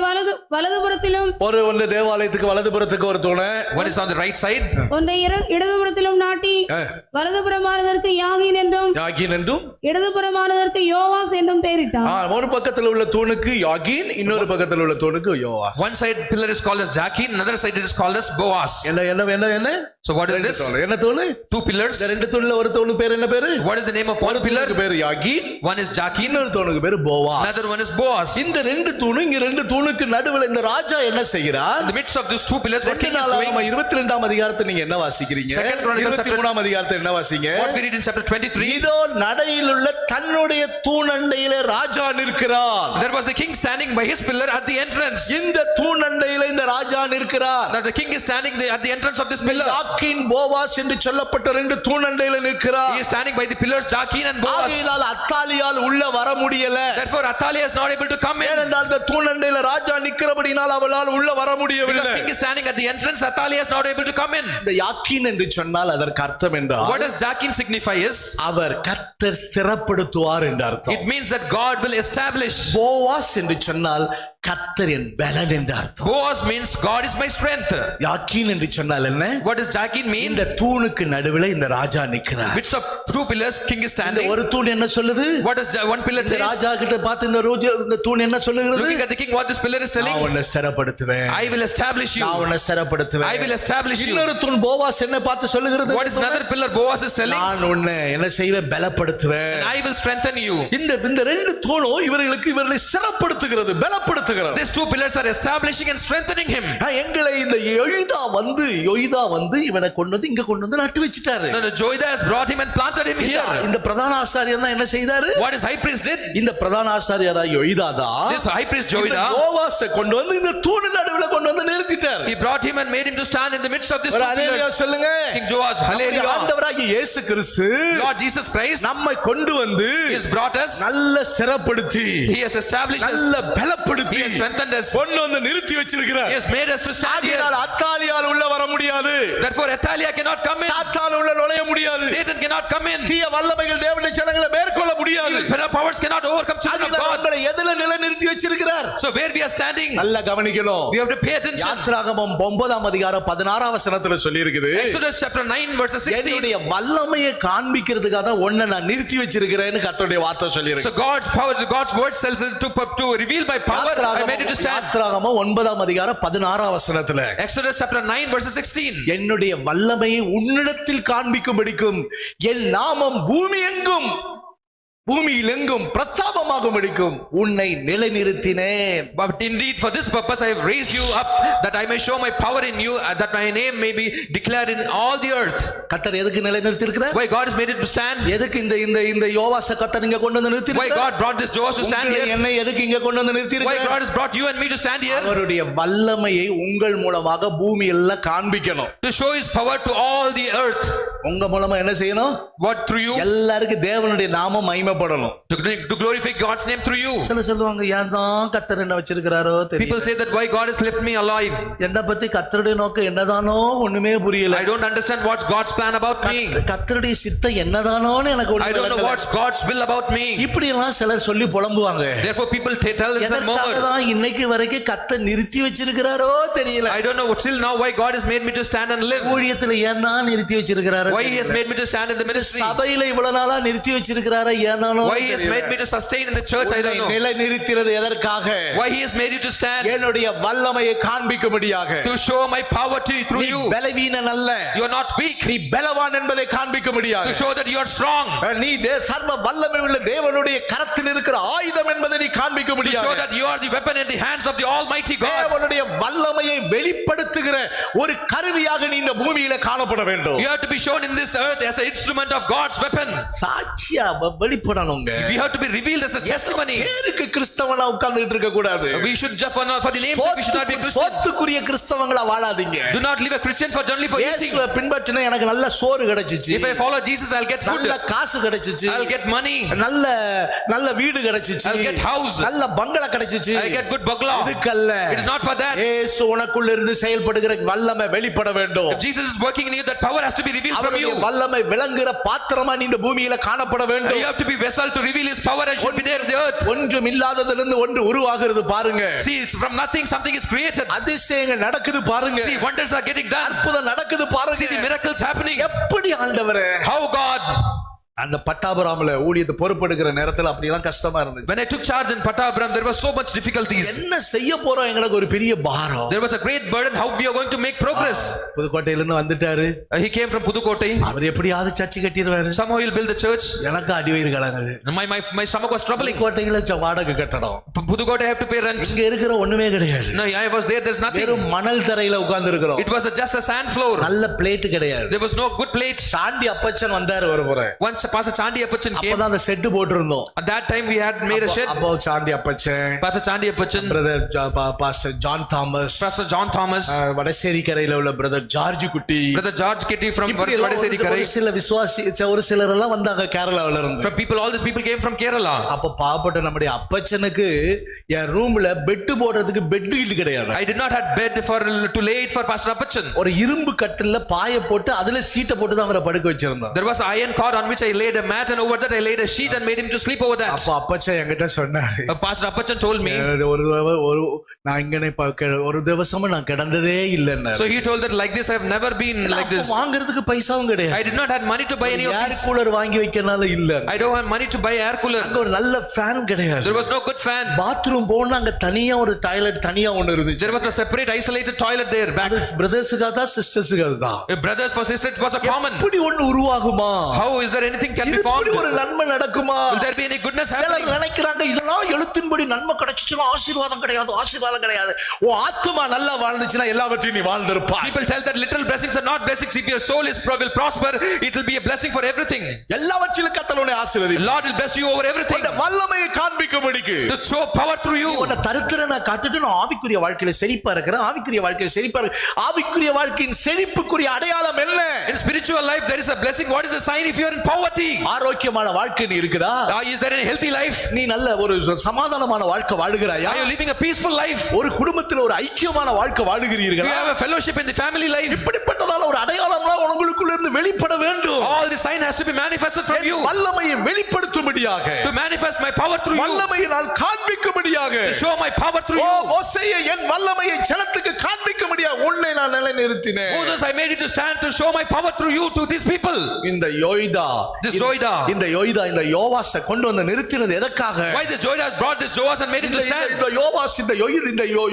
வலதுபுறத்திலும் ஒன்று தேவாலயத்துக்கு வலதுபுறத்துக்கு ஒரு தூண், One is on the right side, ஒன்றை இடதுபுறத்திலும் நாட்டி வலதுபுறமானதற்கு யாகீன் என்றும் யாகீன் என்றும் இடதுபுறமானதற்கு யோவாஸ் என்றும் பெயரிட்டான். ஒரு பக்கத்துல உள்ள தூணுக்கு யாகீன், இன்னொரு பக்கத்துல உள்ள தூணுக்கு யோவாஸ். one side pillar is called as Jachin, another side it is called as Boaz. என்ன என்ன என்ன என்ன So what is this? என்ன தூணு? Two pillars. இந்த ரெண்டு தூண்ல ஒரு தூணு பேர் என்ன பேரு? What is the name of one pillar? பேரு யாகீன், One is Jachin, இன்னொரு தூணுக்கு பேரு Boaz. another one is Boaz. இந்த ரெண்டு தூணு, இங்க ரெண்டு தூணுக்கு நடுவுல இந்த ராஜா என்ன செய்கிறார்? In the midst of these two pillars, what king is doing? 22ஆம் அதிகாரத்தை நீங்க என்ன வாசிக்கிறீங்க? 2 Chronicles 23ஆம் அதிகாரத்தை என்ன வாசிங்க? What we read in chapter 23, இதோ நடையில் உள்ள தன்னுடைய தூணண்டையிலே ராஜா நிற்கிறார். there was the king standing by his pillar at the entrance. இந்த தூணண்டையிலே இந்த ராஜா நிற்கிறார். Now the king is standing at the entrance of this pillar. Jachin Boaz என்று சொல்லப்பட்ட ரெண்டு தூணண்டையிலே நிற்கிறார். He is standing by the pillars Jachin and Boaz. ஆகையால் அத்தாலியால் உள்ள வர முடியல. Therefore Athaliah is not able to come in. ஏனென்றால் இந்த தூணண்டையிலே ராஜா நிற்கிறபடியால் அவளால் உள்ள வர Because முடியவில்லை. the king is standing at the entrance, Athaliah is not able to come in. இந்த யாக்கீன் என்று சொன்னால் அதற்கு அர்த்தம் என்றால் What does Jachin signify is? அவர் கர்த்தர் சிறப்படுத்துவார் என்று அர்த்தம். It means that God will establish. Boaz என்று சொன்னால் கர்த்தர் என் பலன் என்று அர்த்தம். Boaz means God is my strength. யாக்கீன் என்று சொன்னால் என்ன? What does Jachin mean? இந்த தூணுக்கு நடுவுல இந்த ராஜா நிற்கிறார். Midst of two pillars, king is இந்த standing. ஒரு தூண் என்ன சொல்லுது? What does one pillar இந்த say? ராஜா கிட்ட பார்த்து இந்த தூண் என்ன சொல்லுகிறது? Looking at the king, what this pillar is telling? நான் உன்னை ஸ்திரப்படுத்துவேன். I will establish you. நான் உன்னை ஸ்திரப்படுத்துவேன். I will establish you. இன்னொரு தூண் போவாஸ் என்ன பார்த்து சொல்லுகிறது? What is another pillar Boaz is telling? நான் உன்னை என்ன செய்வேன்? பலப்படுத்துவேன். And I will strengthen you. இந்த ரெண்டு தூணும் இவர்களை ஸ்திரப்படுத்துகிறது, பலப்படுத்துகிறது. These two pillars are establishing and strengthening him. எங்களை இந்த யோய்தா வந்து இவனை கொண்டு வந்து இங்க கொண்டு வந்து நட்டு வச்சிட்டாரு. Now the Joiada has brought him and planted him here. இந்த பிரதான ஆசாரியர் தான் என்ன செய்தாரு? What is high priest did? இந்த பிரதான ஆசாரியரா யோய்தா தான் This high priest Joiada, யோவாசை கொண்டு வந்து இந்த தூணு நடுவுல கொண்டு வந்து நிறுத்திட்டார். he brought him and made him to stand in the midst of this ஒரு two ஹல்லேலூயா pillars. சொல்லுங்க. King Joash, hallelujah. ஆண்டவராகிய இயேசு கிறிஸ்து Lord Jesus Christ நம்மை கொண்டு வந்து he has brought us. நல்ல சிறப்படுத்தி He has established us. நல்ல பலப்படுத்தி பலப்படுத்தி has strengthened us. கொண்டு வந்து நிறுத்தி வச்சிருக்கிறார். He has made us to stand here. ஆகையால் அத்தாலியால் உள்ள வர முடியாது. Therefore Athaliah cannot come in. சாத்தான் உள்ள நுழைய முடியாது. Satan cannot come in. தீய வல்லமைகள் தேவனுடைய ஜனங்களை மேற்கொள்ள முடியாது. Evil powers cannot overcome children of God. உங்களை எதில நிலைநிறுத்தி வச்சிருக்கிறார்? So where we are standing, நல்லா கவனிக்கணும். we have to pay attention. யாத்ராகமம் 9ஆம் அதிகாரம் 16ஆம் வசனத்துல சொல்லி இருக்குது. Exodus chapter 9 verse 16. என்னுடைய வல்லமையை காண்பிக்கிறதுக்காக தான் உன்னை நான் நிறுத்தி வச்சிருக்கிறேன்னு கர்த்தருடைய வார்த்தை சொல்லி இருக்கு. So God's power, God's word tells us to reveal my power. I made it to stand. யாத்ராகமம் 9ஆம் அதிகாரம் 16ஆம் வசனத்துல Exodus chapter 9 verse 16. என்னுடைய வல்லமையை உன்னிடத்தில் காண்பிக்கும்படிக்கும் என் நாமம் பூமியில் எங்கும் பிரஸ்தாபமாகும் படிக்கும் உன்னை நிலைநிறுத்தினேன். But indeed for this purpose I have raised you up, that I may show my power in you, that my name may be declared in all the earth. கர்த்தர் எதுக்கு நிலைநிறுத்தி இருக்கிறார்? Why God has made it to stand? எதுக்கு இந்த யோவாச கர்த்தர் இங்க கொண்டு வந்து நிறுத்தி Why God brought this Joash to stand here? என்னை எதுக்கு இங்க கொண்டு வந்து நிறுத்தி Why இருக்கிறார்? God has brought you and me to stand here? அவருடைய வல்லமையை உங்கள் மூலமாக பூமியில காண்பிக்கணும். To show his power to all the earth. உங்க மூலமா என்ன செய்யணும்? What through you? எல்லாருக்கும் தேவனுடைய நாமம் மகிமைப்படணும். To glorify God's name through you. சில சொல்லுவாங்க ஏன் தான் கர்த்தர் என்ன வச்சிருக்காரோ தெரியல. People say that why God has left me alive. என்ன பத்தி கர்த்தருடைய நோக்கம் என்னதானோ ஒண்ணுமே புரியல. I don't understand what's God's plan about me. கர்த்தருடைய சித்தம் என்னதானோன்னு எனக்கு I don't know what's God's will about me. இப்படி எல்லாம் சிலர் சொல்லி புலம்புவாங்க. Therefore people tell us and murmur. எதற்காக இன்னைக்கு வரைக்கும் கர்த்தர் நிறுத்தி வச்சிருக்காரோ தெரியல. I don't know till now why God has made me to stand and live. ஊழியத்துல ஏன்னா நிறுத்தி வச்சிருக்காரோ? Why he has made me to stand in the ministry. சபையில இவ்வளவு நாளா நிறுத்தி வச்சிருக்காரோ ஏனானோ? Why he has made me to sustain in the church, I don't know. நிலை நிறுத்தினது எதற்காக? Why he has made you to stand? என்னுடைய வல்லமையை காண்பிக்கும்படியாக. To show my power through you. நீ பலவீனன் அல்ல. You are not weak. நீ பலவான் என்பதை காண்பிக்கும்படியாக. To show that you are strong. நீ சர்வ வல்லமை உள்ள தேவனுடைய கரத்தில் இருக்கிற ஆயுதம் என்பதை நீ காண்பிக்கும்படியாக. To show that you are the weapon in the hands of the almighty God. தேவனுடைய வல்லமையை வெளிப்படுத்துகிற ஒரு கருவியாக நீ இந்த பூமியில காணப்பட வேண்டும். You have to be shown in this earth as an instrument of God's weapon. சாட்சியா வெளிப்படணுங்க. We have to be revealed as a testimony. பேருக்கு கிறிஸ்தவனா உட்கார்ந்துட்டு இருக்க கூடாது. We should just for the name's sake we should not be a Christian. சோத்துக்குரிய கிறிஸ்தவங்களா வாழாதீங்க. Do not live a Christian for only for eating. இயேசுவை பின்பற்றினா எனக்கு நல்ல சோறு கிடைச்சிச்சு. If I follow Jesus I'll get food. நல்ல காசு கிடைச்சிச்சு. I'll get money. நல்ல வீடு கிடைச்சிச்சு. I'll get house. நல்ல பங்களா கிடைச்சிச்சு. I'll get good bungalow. இதுக்கல்ல. It is not for that. இயேசு உனக்குள்ள இருந்து செயல்படுகிற வல்லமை வெளிப்பட வேண்டும். If Jesus is working in you, that power has to be revealed from you. வல்லமை விளங்குற பாத்திரமா நீ இந்த பூமியில காணப்பட வேண்டும். You have to be vessel to reveal his power and should be there in the earth. ஒன்றும் இல்லாததிலிருந்து ஒன்று உருவாகிறது பாருங்க. See, it's from nothing something is created. அதிசயங்கள் நடக்குது பாருங்க. See, wonders are getting done. அற்புதம் நடக்குது பாருங்க. See the miracles happening. எப்படி ஆண்டவரே? How God? அந்த பட்டாபுராம்ல ஊழியத்தை பொறுப்பெடுக்கிற நேரத்துல அப்படிலாம் கஷ்டமா இருந்துச்சு. When I took charge in Pattabram there was so much difficulties. என்ன செய்ய போறோம் எங்களுக்கு ஒரு பெரிய பாரம். There was a great burden how we are going to make progress. புதுக்கோட்டையில இருந்து வந்துட்டாரு. He came from Pudukkottai. அவர் எப்படியாவது search கட்டிடுவாரு. Somehow he'll build the church. எனக்கு அடிவயிறு கலங்குது. My stomach was troubling. புதுக்கோட்டையில வாடகை கட்டடம். Pudukkottai I have to pay rent. இங்க இருக்கிற ஒண்ணுமே கிடையாது. No, I was there's nothing. வெறும் மணல் தரையில உட்கார்ந்து இருக்கிறோம். It was just a sand floor. நல்ல பிளேட் கிடையாது. There was no good plate. Chandi Appachan வந்தாரு ஒரு முறை. Once Pastor Chandi Appachan came. அப்பதான் அந்த செட் போட்டுறோம். At that time we had made a shed. அப்போ Chandi Appachan, Pastor Chandi Appachan, brother pastor John Thomas, Pastor John Thomas, வடசேரி கரையில உள்ள brother George Kutty, Brother George Kitty from Vadaseri Karai. சில விசுவாசி ஒரு சிலர் எல்லாம் வந்தாங்க கேரளாவுல இருந்து. From people, all these people came from Kerala. அப்ப பாவப்பட்ட நம்முடைய அப்பச்சனுக்கு என் ரூம்ல பெட் போடுறதுக்கு பெட் கிடையாது. I did not have bed to lay it for Pastor Appachan. ஒரு இரும்பு கட்டில்ல பாய போட்டு அதுல சீட்டை போட்டு தான் அவரை படுக்க வச்சிருந்தோம். There was an iron cord on which I laid a mat, and over that I laid a sheet and made him to sleep over that. அப்ப அப்பச்சன் என்கிட்ட சொன்னாரு. Pastor Appachan told me. ஒரு நான் இங்கனே ஒரு ദിവസமும் நான் கிடந்ததே இல்லன்னு. So he told that like this I have never been like this. வாங்குறதுக்கு பைசாவும் கிடையாது. I did not have money to buy any of air this. Cooler வாங்கி வைக்கனால இல்ல. I don't have money to buy air cooler. அங்க ஒரு நல்ல fan கிடையாது. There was no good fan. Bathroom போனா அங்க தனியா ஒரு டாய்லெட் தனியா ஒன்னு இருந்துச்சு. There was a separate isolated toilet there back. பிரதர்ஸ்க்கு தான் சிஸ்டர்ஸ்க்கு தான். Brothers for sisters it was a common. இப்படி ஒன்னு உருவாகுமா? How is there anything can be formed? இப்படி ஒரு நன்மை நடக்குமா? Will there be any goodness happening? சிலர் நினைக்கிறாங்க இதெல்லாம் எழுத்தின்படி நன்மை கிடைச்சுச்சுனா ஆசீர்வாதம் கிடையாது, ஆசீர்வாதம் கிடையாது. ஓ ஆத்துமா நல்லா வாழ்ந்துச்சுனா எல்லாவற்றையும் நீ வாழ்ந்திருப்பாய். People tell that literal blessings are not blessings. If your soul will prosper, it will be a blessing for everything. எல்லாவற்றிலும் கர்த்தர் உன்னை ஆசீர்வதிப்பார். Lord will bless you over everything. அந்த வல்லமையை காண்பிக்கும்படிக்கு To show power through you. உன்னை தரித்திரனா காட்டிட்டு நான் ஆவிக்குரிய வாழ்க்கையில செழிப்பா இருக்கிறேன், ஆவிக்குரிய வாழ்க்கையில செழிப்பா இருக்கிறேன். ஆவிக்குரிய வாழ்க்கையின் செழிப்புக்குரிய அடையாளம் என்ன? In spiritual life there is a blessing. What is the sign if you are in power poverty. ஆரோக்கியமான வாழ்க்கை நீ இருக்குதா? Is there any healthy life? நீ நல்ல ஒரு சமாதானமான வாழ்க்கை வாழுகிறாயா? Are you living a peaceful life? ஒரு குடும்பத்தில் ஒரு ஐக்கியமான வாழ்க்கை Do வாழுகிறீர்களா? you have a fellowship in the family life? இப்படிப்பட்டதான ஒரு அடையாளம்லாம் உங்களுக்குள்ள இருந்து வெளிப்பட வேண்டும். All the sign has to be manifested from you. வல்லமையை வெளிப்படுத்தும்படியாக, To manifest my power through you. வல்லமையை நான் காண்பிக்கும்படியாக, To show my power through O you. மோசேயே என் வல்லமையை ஜனத்துக்கு காண்பிக்கும்படியாக உன்னை நான் நிலைநிறுத்தினேன். Moses, I made you to stand to show my power through you to these people. இந்த யோய்தா, This Joiada. இந்த யோவாசை கொண்டு வந்து நிறுத்தினது எதற்காக? Why this Joiada has brought this Joas and made him to stand? இந்த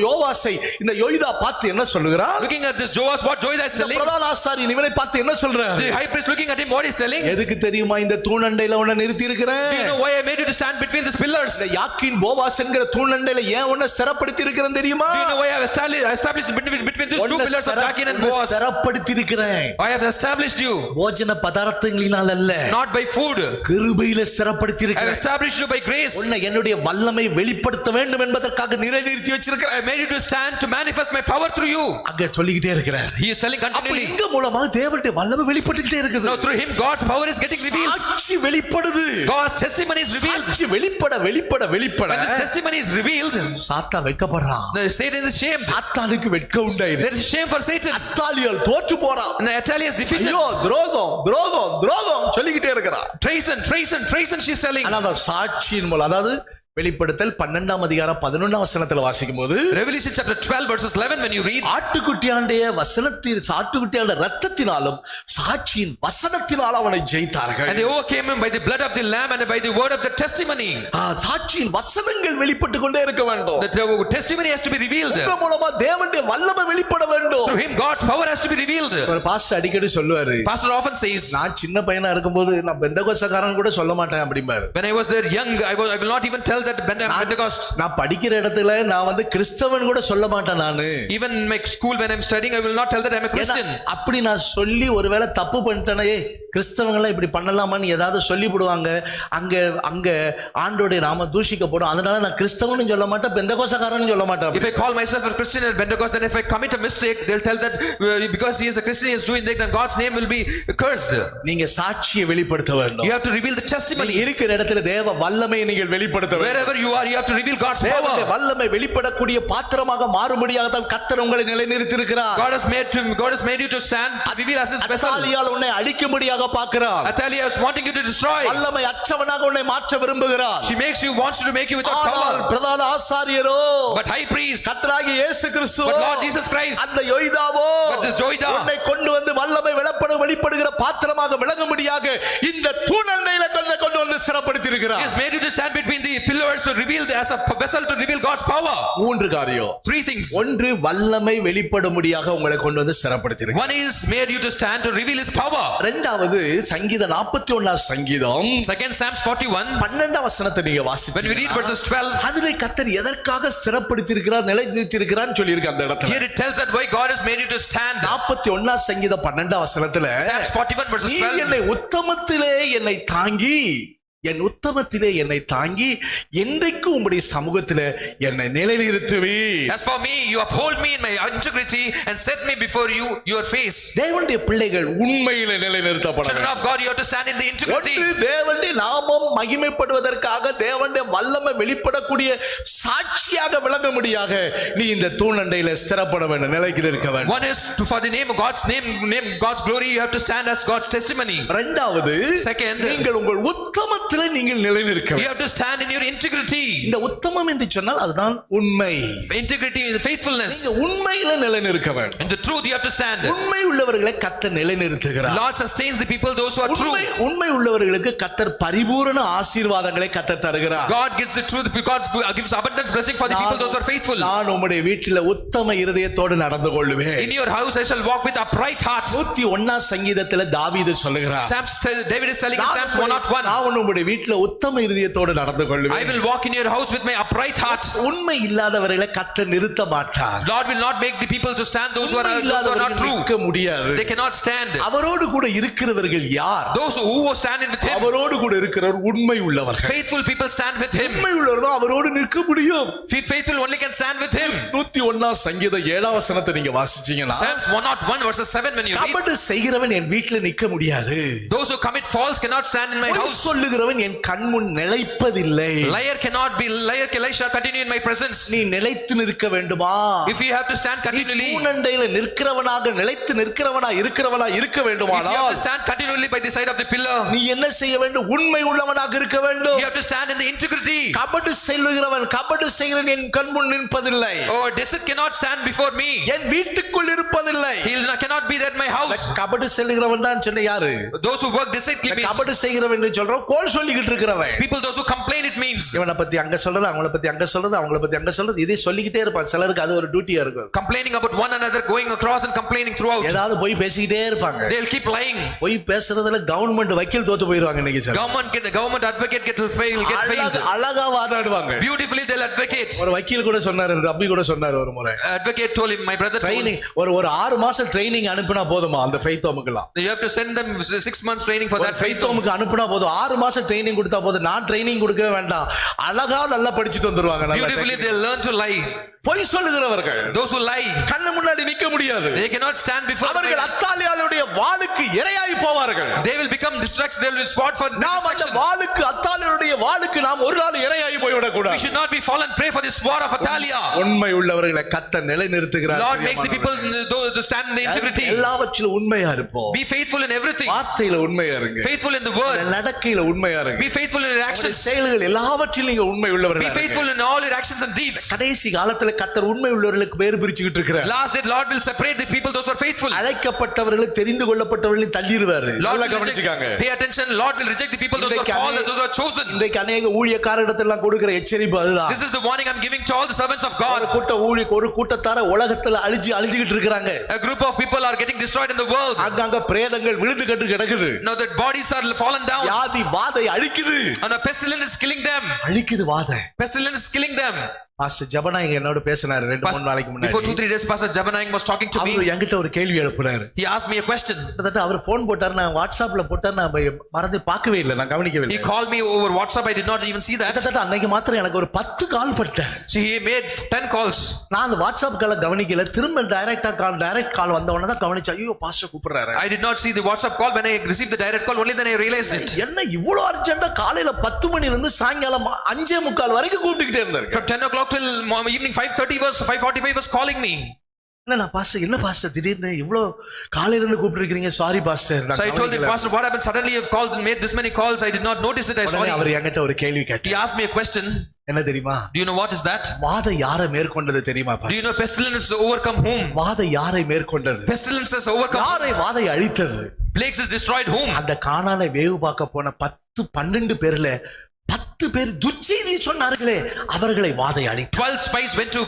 யோவாசை இந்த யோய்தா பார்த்து என்ன சொல்லுகிறார்? Looking at this Joas, what Joiada is telling? பிரதான ஆசாரியன் இவனை பார்த்து என்ன சொல்றார்? The high priest looking at him, what he's telling? எதுக்கு தெரியுமா இந்த தூணண்டையில உன்னை நிறுத்தி இருக்கிறேன்? Do you know why I made you to stand between these pillars? இந்த யாக்கீன் போவாஸ் என்கிற தூணண்டையில ஏன் உன்னை ஸ்திரப்படுத்தி இருக்கிறேன் தெரியுமா? Do you know why I have established between these two pillars of Jachin and Boaz? ஸ்திரப்படுத்தி இருக்கிறேன். I have established you போஜன பதார்த்தங்களினால் அல்ல, not by food. கிருபையில ஸ்திரப்படுத்தி I have இருக்கிறேன். established you by grace. உன்னை என்னுடைய வல்லமை வெளிப்படுத்த வேண்டும் என்பதற்காக நிலைநிறுத்தி வச்சிருக்கிறேன். I made you to stand to manifest my power through you. அங்க சொல்லிக்கிட்டே இருக்கிறார். He is telling அப்ப continually. இங்க மூலமாக தேவனுடைய வல்லமை வெளிப்பட்டுக்கிட்டே இருக்குது. Now through him God's power is getting revealed. சாட்சி வெளிப்படுது. God's testimony is revealed. சாட்சி வெளிப்பட When this testimony is revealed, Sattha வெட்கப்படுறான். the Satan is shamed. சாத்தானுக்கு வெட்கம் உண்டாயிரு. There is shame for Satan. அத்தாலியால் தோற்று போறான். And Athaliah is defeated. ஐயோ துரோகம் துரோகம் துரோகம் சொல்லிக்கிட்டே இருக்கிறான். Treason, treason, treason, she's telling. ஆனா அந்த சாட்சியின் மூலம், அதாவது வெளிப்படுத்தல் 12ஆம் அதிகாரம் 11ஆம் வசனத்துல வாசிக்கும் போது, Revelation chapter 12 verses 11, when you read, ஆட்டுக்குட்டியாண்டைய ஆட்டுக்குட்டியாண்ட ரத்தத்தினாலும் சாட்சியின் வசனத்தினாலும் அவனை ஜெயித்தார்கள். and they overcame him by the blood of the lamb and by the word of the testimony. சாட்சியின் வசனங்கள் வெளிப்பட்டு கொண்டே இருக்க வேண்டும். The testimony has to be revealed. உங்க மூலமா தேவனுடைய வல்லமை வெளிப்பட வேண்டும். Through him God's power has to be revealed. ஒரு பாஸ்டர் அடிக்கடி சொல்லுவாரு, Pastor often says, நான் சின்ன பையனா இருக்கும்போது நான் பெந்தகோஸ்தக்காரன் கூட சொல்ல மாட்டேன் அப்படிம்பாரு. when I was there young, I will not even tell that I'm Pentecost. நான் படிக்கிற இடத்துல நான் கிறிஸ்தவன் கூட சொல்ல மாட்டேன் நானு. Even in my school when I'm studying, I will not tell that I'm a Christian. அப்படி நான் சொல்லி ஒருவேளை தப்பு பண்ணிட்டேனே, கிறிஸ்தவங்க எல்லாம் இப்படி பண்ணலாமான்னு ஏதாவது சொல்லி போடுவாங்க, அங்க ஆண்டோடைய நாம தூஷிக்கப்படும். அதனால நான் கிறிஸ்தவனும் சொல்ல மாட்டேன், பெந்தகோஸ்தக்காரனும் சொல்ல மாட்டேன். If I call myself a Christian at Pentecost, then if I commit a mistake, they'll tell that because he is a Christian, he is doing that, and God's name will be cursed. நீங்க சாட்சியை வெளிப்படுத்த வேண்டும். You have to reveal the testimony. இருக்கிற இடத்துல தேவ வல்லமையை நீங்கள் வெளிப்படுத்த வேண்டும். Wherever you are, you have to reveal God's power. வல்லமை வெளிப்படக்கூடிய பாத்திரமாக மாறும்படியாக தான் கர்த்தர் உங்களை நிலைநிறுத்தி இருக்கிறார். God has made you to stand to reveal as his vessel. அத்தாலியால் உன்னை அழிக்கும்படியாக பார்க்கிறார். Athaliah is wanting you to destroy. வல்லமை அற்றவனாக உன்னை மாற்ற விரும்புகிறார். She wants to make you without power. பிரதான ஆசாரியரோ, But high priest, கர்த்தராகிய இயேசு கிறிஸ்து, but Lord Jesus Christ, அந்த யோய்தாவோ, but this Joiada, உன்னை கொண்டு வந்து வல்லமை வெளிப்படுகிற பாத்திரமாக விளங்கும்படியாக இந்த தூணண்டையில கொண்டு வந்து சிறப்படுத்தி இருக்கிறார். He has made you to stand between the pillars to reveal as a vessel to reveal God's power. மூன்று காரியம். 3 things. ஒன்று, வல்லமை வெளிப்படும்படியாக உங்களை கொண்டு வந்து சிறப்படுத்தி இருக்கிறார். One is made you to stand to reveal his power. இரண்டாவது, சங்கீதம் 41ஆம் சங்கீதம், Second Psalms 41, 12ஆம் வசனத்தை நீங்க வாசிச்சீங்கன்னா, when we read verses 12, அதிலே கர்த்தர் எதற்காக சிறப்படுத்தி இருக்கிறார், நிலைநிறுத்தி இருக்கிறார் சொல்லி இருக்கு அந்த இடத்துல. here it tells that why God has made you to stand. 41ஆம் சங்கீதம் 12ஆம் வசனத்துல, Psalms 41 verses நீ 12, என்னை உத்தமத்திலே என்னை தாங்கி, என் உத்தமத்திலே என்னை தாங்கி என்றைக்கு உம்முடைய சமூகத்திலே என்னை நிலைநிறுத்துவி. as for me, you uphold me in my integrity and set me before your face. தேவனுடைய பிள்ளைகள் உண்மையிலே நிலைநிறுத்தப்பட Children of God, you have to stand in the integrity. தேவனுடைய நாமம் மகிமைப்படுவதற்காக, தேவனுடைய வல்லமை வெளிப்படக்கூடிய சாட்சியாக விளங்கும்படியாக நீ இந்த தூணண்டையில ஸ்திரப்பட வேண்டும், நிலைக்கு இருக்க வேண்டும். One is for the name of God's name, God's glory, you have to stand as God's testimony. இரண்டாவது, Second, நீங்கள் உங்கள் உத்தமத்திலே நீங்கள் நிலைநிற்க you வேண்டும். have to stand in your integrity. இந்த உத்தமம் என்று சொன்னால் அதுதான் உண்மை. Integrity is faithfulness. நீங்க உண்மையில நிலைநிற்க வேண்டும். In the truth you have to stand. உண்மை உள்ளவர்களை கர்த்தர் நிலைநிறுத்துகிறார். Lord sustains the people, those who are true. உண்மை உள்ளவர்களுக்கு கர்த்தர் பரிபூரண ஆசீர்வாதங்களை கர்த்தர் தருகிறார். God gives the truth, God gives abundance blessing for the people those who are faithful. நான் உம்முடைய வீட்டில் உத்தம இருதயத்தோடு நடந்து கொள்வேன். In your house I shall walk with upright heart. 101ஆம் சங்கீதத்தில் தாவீது சொல்லுகிறார், David is telling in Psalms 101, நான் உம்முடைய உங்களுடைய வீட்டுல உத்தம இருதயத்தோடு நடந்து I கொள்ளுவேன். will walk in your house with my upright heart. உண்மை இல்லாதவர்களை கர்த்தர் நிறுத்த மாட்டார். Lord will not make the people to stand those who are not இல்லாதவர்கள் true. நிற்க முடியாது. They cannot stand. அவரோடு கூட இருக்கிறவர்கள் யார்? Those who are standing with him. அவரோடு கூட இருக்கிறவர் உண்மை உள்ளவர்கள். Faithful people stand with him. உண்மை உள்ளவர்கள் அவரோடு நிற்க முடியும். Faithful only can stand with him. 101 சங்கீதம் 7 வசனத்தை நீங்க வாசிச்சீங்கன்னா Psalms 101 verses 7 when you read. கபடு செய்கிறவன் என் வீட்டில் நிற்க முடியாது. Those who commit false cannot stand in my பொய் house. சொல்லுகிறவன் என் கண் முன் நிலைப்பதில்லை. Liar shall continue in my presence. நீ நிலைத்து நிற்க வேண்டுமா? If you have to stand continually. தூணண்டையில நிற்கிறவனாக நிலைத்து நிற்கிறவனா இருக்க If you have வேண்டுமானால் to stand continually by the side of the pillar. நீ என்ன செய்ய வேண்டும்? உண்மை உள்ளவனாக இருக்க வேண்டும். You have to stand in the integrity. கபடு செய்கிறவன் கபடு செய்கிறவன் என் கண் முன் நிற்பதில்லை. Oh, deceit cannot stand before me. என் வீட்டுக்குள் இருப்பதில்லை. He cannot be there in my house. கபடு செய்கிறவன் தான் சொன்ன யாரு? Those who work deceitfully means கபடு செய்கிறவன் என்று சொல்றோம் கோல் சொல்லிக்கிட்டு இருக்கிறவன். people. Those who complain, it means இவனை பத்தி அங்க சொல்றது, அவங்கள பத்தி அங்க சொல்றது, அவங்கள பத்தி அங்க சொல்றது, இதே சொல்லிக்கிட்டே இருப்பான். சிலருக்கு அது ஒரு டியூட்டியா இருக்கும். complaining about one another, going across and complaining throughout. ஏதாவது போய் பேசிக்கிட்டே இருப்பாங்க. They'll keep lying. போய் பேசுறதுல கவர்மெண்ட் வக்கீல் தோத்து போயிடுவாங்க இன்னைக்கு sir. Government advocate get failed. அழகா வாதாடுவாங்க. Beautifully they'll advocate. ஒரு வக்கீல் கூட சொன்னாரு, ரப்பி கூட சொன்னாரு ஒரு முறை. Advocate told him, my brother training ஒரு 6 மாசம் ட்ரைனிங் அனுப்புனா போதுமா அந்த faith ஹோமுக்குலாம்? you have to send them 6 months training for that faith ஹோமுக்கு அனுப்புனா போதும். 6 மாசம் ட்ரைனிங் கொடுத்தா போதும். நான் ட்ரைனிங் கொடுக்கவே வேண்டாம். அழகா நல்லா படிச்சிட்டு வந்துருவாங்க. beautifully they'll learn to lie. பொய் சொல்லுகிறவர்கள், those who lie, கண்ணு முன்னாடி நிக்க முடியாது. they cannot stand before அவர்கள் அத்தாலியாளுடைய வாளுக்கு இரையாய் போவார்கள். they will become distracted. They will be spot for நாம் அந்த வாளுக்கு அத்தாலியாளுடைய வாளுக்கு நாம் ஒரு நாள் இரையாய் போய் விட we கூடாது. should not be fallen prey for this war of Atalia. உண்மை உள்ளவர்களை கர்த்தர் நிலைநிறுத்துகிறார். Lord makes the people to stand in the integrity. எல்லாவற்றிலும் உண்மையா இருப்போம். Be faithful in everything. வார்த்தையில உண்மையா இருங்க. Faithful in the word. நடக்கையில உண்மையா இருங்க. Be faithful in your actions. செயல்கள் எல்லாவற்றிலும் நீங்க உண்மை Be உள்ளவர்களா இருங்க. faithful in all your actions and deeds. கடைசி காலத்துல கர்த்தர் உண்மை உள்ளவர்களுக்கு பேர் பிரிச்சுக்கிட்டு இருக்கிறார். Last day Lord will separate the people those who are faithful. அழைக்கப்பட்டவர்களை தெரிந்து கொள்ளப்பட்டவர்களை தள்ளிடுவாரு. Lord நல்லா will கவனிச்சுக்காங்க. reject, pay attention. Lord will reject the people those who are called and those who are chosen. இன்றைக்கு अनेक ஊழியக்காரரிடத்தெல்லாம் கொடுக்கிற எச்சரிப்பு அதுதான். This is the warning I'm giving to all the servants of God. ஒரு கூட்டத்தார உலகத்துல அழிஞ்சிட்டு இருக்காங்க. A group of people are getting destroyed in the world. அங்கங்க பிரேதங்கள் விழுந்து கட்டு கிடக்குது. Now that bodies are fallen down. வியாதி வாதை அழிக்குது. And a pestilence is killing them. அழிக்குது வாதை. Pestilence is killing them. Pastor ஜபநாயக என்னோட பேசினாரு 2-3 நாளைக்கு முன்னாடி. Before 2-3 days Pastor Jabanayang was talking to me. அவர் என்கிட்ட ஒரு கேள்வி எழுப்புறாரு. He asked me a question. அவர் போன் போட்டாரு, நான் வாட்ஸ்அப்ல போட்டாரு, நான் மறந்து பார்க்கவே இல்லை, நான் கவனிக்கவே இல்லை. He called me over WhatsApp. I did not even see that. அன்னைக்கு மாத்திரம் எனக்கு ஒரு 10 கால் பட்டார். So he made 10 calls. நான் அந்த வாட்ஸ்அப் கால கவனிக்கல. திரும்ப டைரக்ட் கால் வந்த உடனே தான் கவனிச்சேன். ஐயோ பாஸ்டர் கூப்பிடுறாரு. I did not see the WhatsApp call. When I received the direct call, only then I realized it. என்ன இவ்வளவு அர்ஜென்ட்டா காலையில 10 மணில இருந்து சாயங்காலம் 5:45 வரைக்கும் கூப்பிட்டுட்டே இருந்தாரு. From 10 o'clock till evening 5:45 was calling me. என்ன பாஸ்டர், என்ன பாஸ்டர் திடீர்னு இவ்வளவு காலையில இருந்து கூப்பிட்டுருக்கீங்க? Sorry pastor. So I told him, Pastor, what happened? Suddenly you have called and made this many calls. I did not notice it. I saw அவர் என்கிட்ட ஒரு கேள்வி கேட்டார். He asked me a question. என்ன தெரியுமா? Do you know what is that? வாதை யாரை மேற்கொண்டது தெரியுமா Do pastor? you know pestilence overcome whom? வாதை யாரை மேற்கொண்டது? Pestilence has overcome. யாரை வாதை அழித்தது? Plagues has destroyed whom? அந்த கானானை வேவு பார்க்க போன 10-12 பேர்ல 10 பேர் துர்ச்செய்தியை சொன்னார்களே, அவர்களை வாதை அழித்தது. 12 spies went to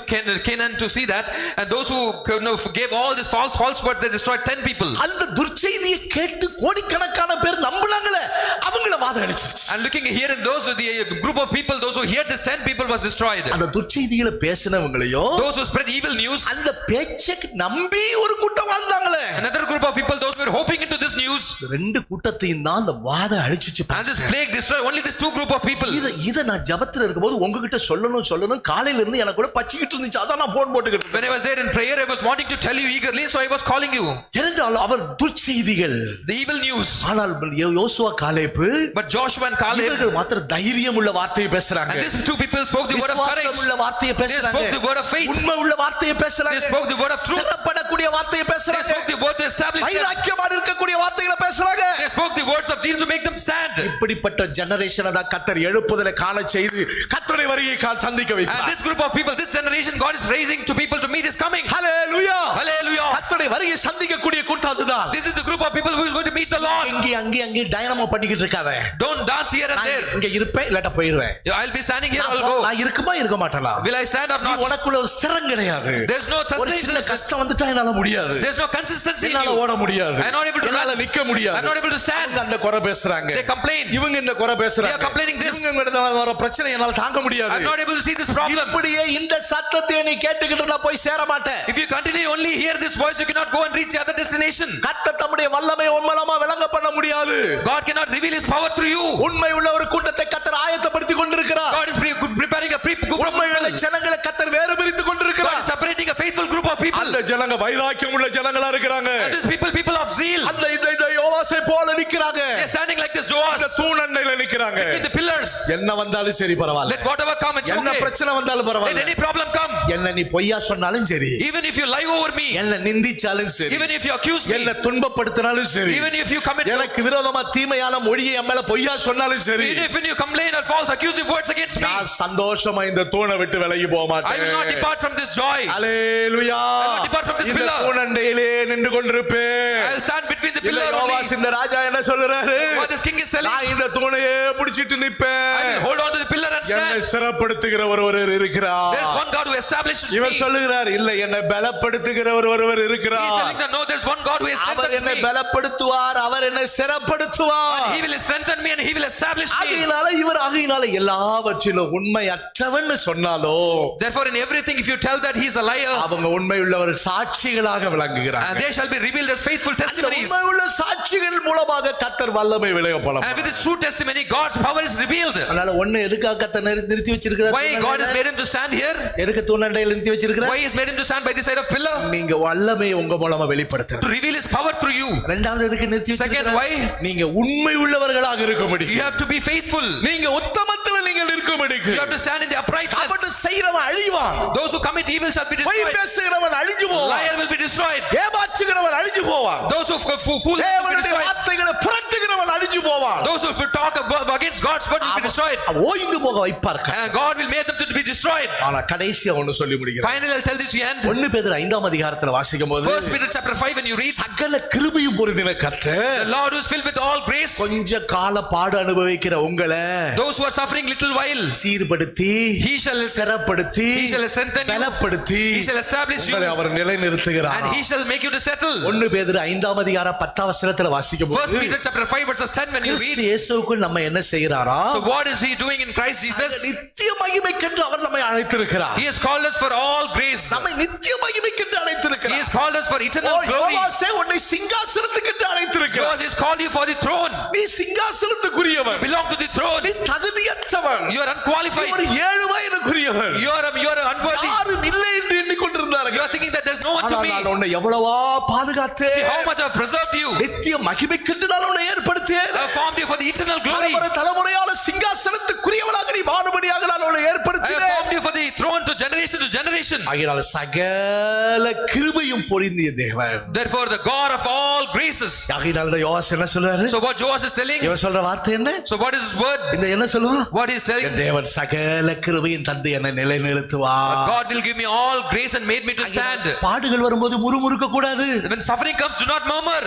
Canaan to see that, and those who gave all this false words, they destroyed 10 people. அந்த துர்ச்செய்தியை கேட்டு கோடிக்கணக்கான பேர் நம்பினாங்களே, அவங்கள வாதை அழிச்சிருச்சு. And looking here in those, the group of people, those who heard this, 10 people was destroyed. அந்த துர்ச்செய்திகளை பேசினவங்களையோ, those who spread evil news, அந்த பேச்சை நம்பி ஒரு கூட்டம் வாழ்ந்தாங்களே, another group of people, those who were hoping into this news, 2 கூட்டத்தையும் தான் அந்த வாதை அழிச்சிச்சு. and this plague destroyed only these 2 group of people. இத நான் ஜெபத்துல இருக்கும்போது உங்ககிட்ட சொல்லணும் காலையில இருந்து எனக்கு கூட பச்சிக்கிட்டு இருந்துச்சு. அதான் நான் போன் போட்டுக்கிட்டு. When I was there in prayer, I was wanting to tell you eagerly, so I was calling you. ஏனென்றால் அவர் துர்ச்செய்திகள், the evil news. ஆனால் யோசுவா Caleb, but Joshua and Caleb, இவர்கள் மாத்திரம் தைரியம் உள்ள வார்த்தையை பேசுறாங்க. and these 2 people spoke the word of courage. விசுவாசம் உள்ள வார்த்தையை பேசுறாங்க. They spoke the word of faith. உண்மை உள்ள வார்த்தையை பேசுறாங்க. They spoke the word of truth. திறப்படக்கூடிய வார்த்தையை They பேசுறாங்க. spoke the word to establish them. வைராக்கியமாக இருக்கக்கூடிய வார்த்தைகளை பேசுறாங்க. They spoke the words of Jesus to make them stand. இப்படிப்பட்ட ஜெனரேஷனை தான் கர்த்தர் எழுப்புதலை காண செய்து கர்த்தருடைய வருகையை சந்திக்க வைப்பார். And this group of people, this generation, God is raising to people to meet His coming. Hallelujah, hallelujah. கர்த்தருடைய வருகையை சந்திக்கக்கூடிய கூட்டம் அதுதான். This is the group of people who is going to meet the Lord. அங்கே dynamo பண்ணிக்கிட்டு இருக்காத. Don't dance here and there. இங்க இருப்பேன் இல்லாட்ட போயிடுவேன். I'll be standing here, I'll go. நான் இருக்குமா இருக்க மாட்டேனா? Will I stand or not? உனக்குள்ள ஒரு சிரம் கிடையாது. There's no sustenance. ஒரு கஷ்டம் வந்துட்டா என்னால முடியாது. There's no consistency in என்னால you. ஓட முடியாது. I'm not able to என்னால நிக்க முடியாது. I'm not able to stand. அவங்க அந்த குறை பேசுறாங்க, They complain. இவங்க இந்த குறை They are பேசுறாங்க, complaining this. இவங்க கிட்ட வர பிரச்சனை என்னால தாங்க முடியாது. I'm not able to see this problem. இப்படியே இந்த சத்தத்தை நீ கேட்டுக்கிட்டு இருந்தா போய் சேர மாட்ட. If you continue only hear this voice, you cannot go and reach the other destination. கர்த்தர் தம்முடைய வல்லமை உண்மையாலுமா விளங்க பண்ண முடியாது. God cannot reveal his power through you. உண்மை உள்ள ஒரு கூட்டத்தை கர்த்தர் ஆயத்தப்படுத்தி கொண்டிருக்கிறார். God is preparing a group of உண்மையுள்ள people. ஜனங்களை கர்த்தர் வேறு பிரித்து God கொண்டிருக்கிறார். is separating a faithful group of people. அந்த ஜனங்க வைராக்கியம் உள்ள ஜனங்களா இருக்கிறாங்க. And these people of zeal. அந்த இந்த யோவாசை போல நிக்கிறாங்க. They are standing like this Joas. இந்த தூணண்டையில நிக்கிறாங்க. With the pillars. என்ன வந்தாலும் சரி பரவாயில்லை. Let whatever come, it's என்ன okay. பிரச்சனை வந்தாலும் Let பரவாயில்லை. any problem come. என்ன நீ பொய்யா சொன்னாலும் சரி, Even if you lie over me. என்ன நிந்திச்சாலும் சரி, Even if you accuse me. என்ன துன்பப்படுத்தினாலும் சரி, Even if you commit. எனக்கு விரோதமா தீமையான மொழியை என் மேல பொய்யா சொன்னாலும் சரி, Even if you complain or false accusive words against me. நான் சந்தோஷமா இந்த தூணை விட்டு விலகி போக I will not மாட்டேன். depart from this joy. Hallelujah. I will depart from this இந்த pillar. தூணண்டையிலே நின்று கொண்டிருப்பேன். I will stand between the இல்ல, pillar யோவாஸ் only. இந்த ராஜா என்ன சொல்றாரு? What this king is telling. நான் இந்த தூணையே பிடிச்சிட்டு I will நிப்பேன். hold on to the pillar and என்னை stand. சிறப்படுத்துகிற ஒருவர் இருக்கிறார். There is one God who establishes இவர் me. சொல்லுகிறார், இல்ல என்னை பலப்படுத்துகிற ஒருவர் He is இருக்கிறார். telling them, no, there is one God who our strengthens என்னை me. பலப்படுத்துவார், அவர் என்னை சிறப்படுத்துவார். He will strengthen me and he will establish me. ஆகையினால எல்லாவற்றிலும் உண்மையற்றவன் சொன்னாலோ, Therefore, in everything, if you tell that he is a liar, அவங்க உண்மையுள்ளவர் சாட்சிகளாக விளங்குகிறார். and they shall be revealed as faithful testimonies. உண்மையுள்ள சாட்சிகள் மூலமாக கர்த்தர் வல்லமை விளையப்படும். And with his true testimony, God's power is revealed. அதனால ஒண்ணு எதுக்காக கர்த்தர் நிறுத்தி வச்சிருக்கிறார்? Why God has made him to stand here? எதுக்கு தூணண்டையில் நிறுத்தி வச்சிருக்கிறார்? Why he has made him to stand by the side of pillar? நீங்க வல்லமை உங்க மூலமா வெளிப்படுத்துற. To reveal his power through you. இரண்டாவது எதுக்கு நிறுத்தி Second, வச்சிருக்கிறார்? why? நீங்க உண்மை உள்ளவர்களாக இருக்கும்படி, You have to be faithful. நீங்க உத்தமத்துல நீங்கள் இருக்கும்படி, You have to stand in the uprightness. அவன் செய்றவன் அழிவான், Those who commit evil shall be பொய் destroyed. பேசுகிறவன் அழிஞ்சு போவான், Liar will be destroyed. ஏமாற்றுகிறவன் அழிஞ்சு போவான், Those who fool will be தேவனுடைய destroyed. வார்த்தைகளை புரட்டுகிறவன் அழிஞ்சு போவான். Those who talk against God's word will be destroyed. ஓய்ந்து போக வைப்பார். And God will make them to be destroyed. ஆனா கடைசியா ஒன்னு சொல்லி முடிக்கிறேன். Finally, I'll tell this to the end. 1 பேதுரு 5ஆம் அதிகாரத்துல வாசிக்கும்போது, 1 Peter chapter 5, when you read, சகல கிருபையும் பொருந்தின கர்த்தர் the Lord who is filled with all grace, கொஞ்ச கால பாடு அனுபவிக்கிற உங்களை those who are suffering little while, சீர்படுத்தி, he shall சிறப்படுத்தி, he shall strengthen you, பலப்படுத்தி, he shall establish you, உங்களை அவர் நிலைநிறுத்துகிறார். and he shall make you to settle. 1 பேதுரு 5ஆம் அதிகாரம் 10ஆம் வசனத்துல 1 வாசிக்கும்போது, Peter chapter 5 verses 10, when you Kristu read, இயேசுவுக்குள் நம்ம என்ன செய்கிறாரா? so what is he doing in Christ Jesus? நித்திய மகிமைக்கென்று அவர் நம்மை அழைத்திருக்கிறார். He has called us for all grace. நம்மை நித்திய மகிமைக்கென்று He அழைத்திருக்கிறார். has called us for eternal glory. யோவாசே உன்னை சிங்காசனத்துக்கு அழைத்திருக்கிறார். God has called you for the throne. நீ சிங்காசனத்துக்குரியவன், Belong to the throne. நீ தகுதியற்றவன், You are unqualified. ஒரு 7 வயதுக்குரியவன், You are unworthy. யாரும் இல்லை என்று எண்ணிக்கொண்டிருந்தார்கள். You are thinking that there's no one to me. ஆனால் உன்னை எவ்வளவா பாதுகாத்தே, See how much I have preserved you. நித்திய மகிமைக்கென்று நான் உன்னை ஏற்படுத்தியேன். I have formed you for the eternal glory. தலைமுறையான சிங்காசனத்துக்குரியவனாக நீ வாழும்படியாக நான் உன்னை I have ஏற்படுத்தினேன். formed you for the throne to generation. ஆகையால் சகல கிருபையும் பொருந்திய தேவன். Therefore, the God of all graces. ஆகையால் யோவாஸ் என்ன சொல்றாரு? So what Joas is telling? இவன் சொல்ற வார்த்தை என்ன? So what is his word? இந்த என்ன சொல்லுவான்? What he is telling? என் தேவன் சகல கிருபையும் தந்து என்னை நிலைநிறுத்துவார். God will give me all grace and made me to stand. பாடுகள் வரும்போது முறுமுறுக்க கூடாது. When suffering comes, do not murmur.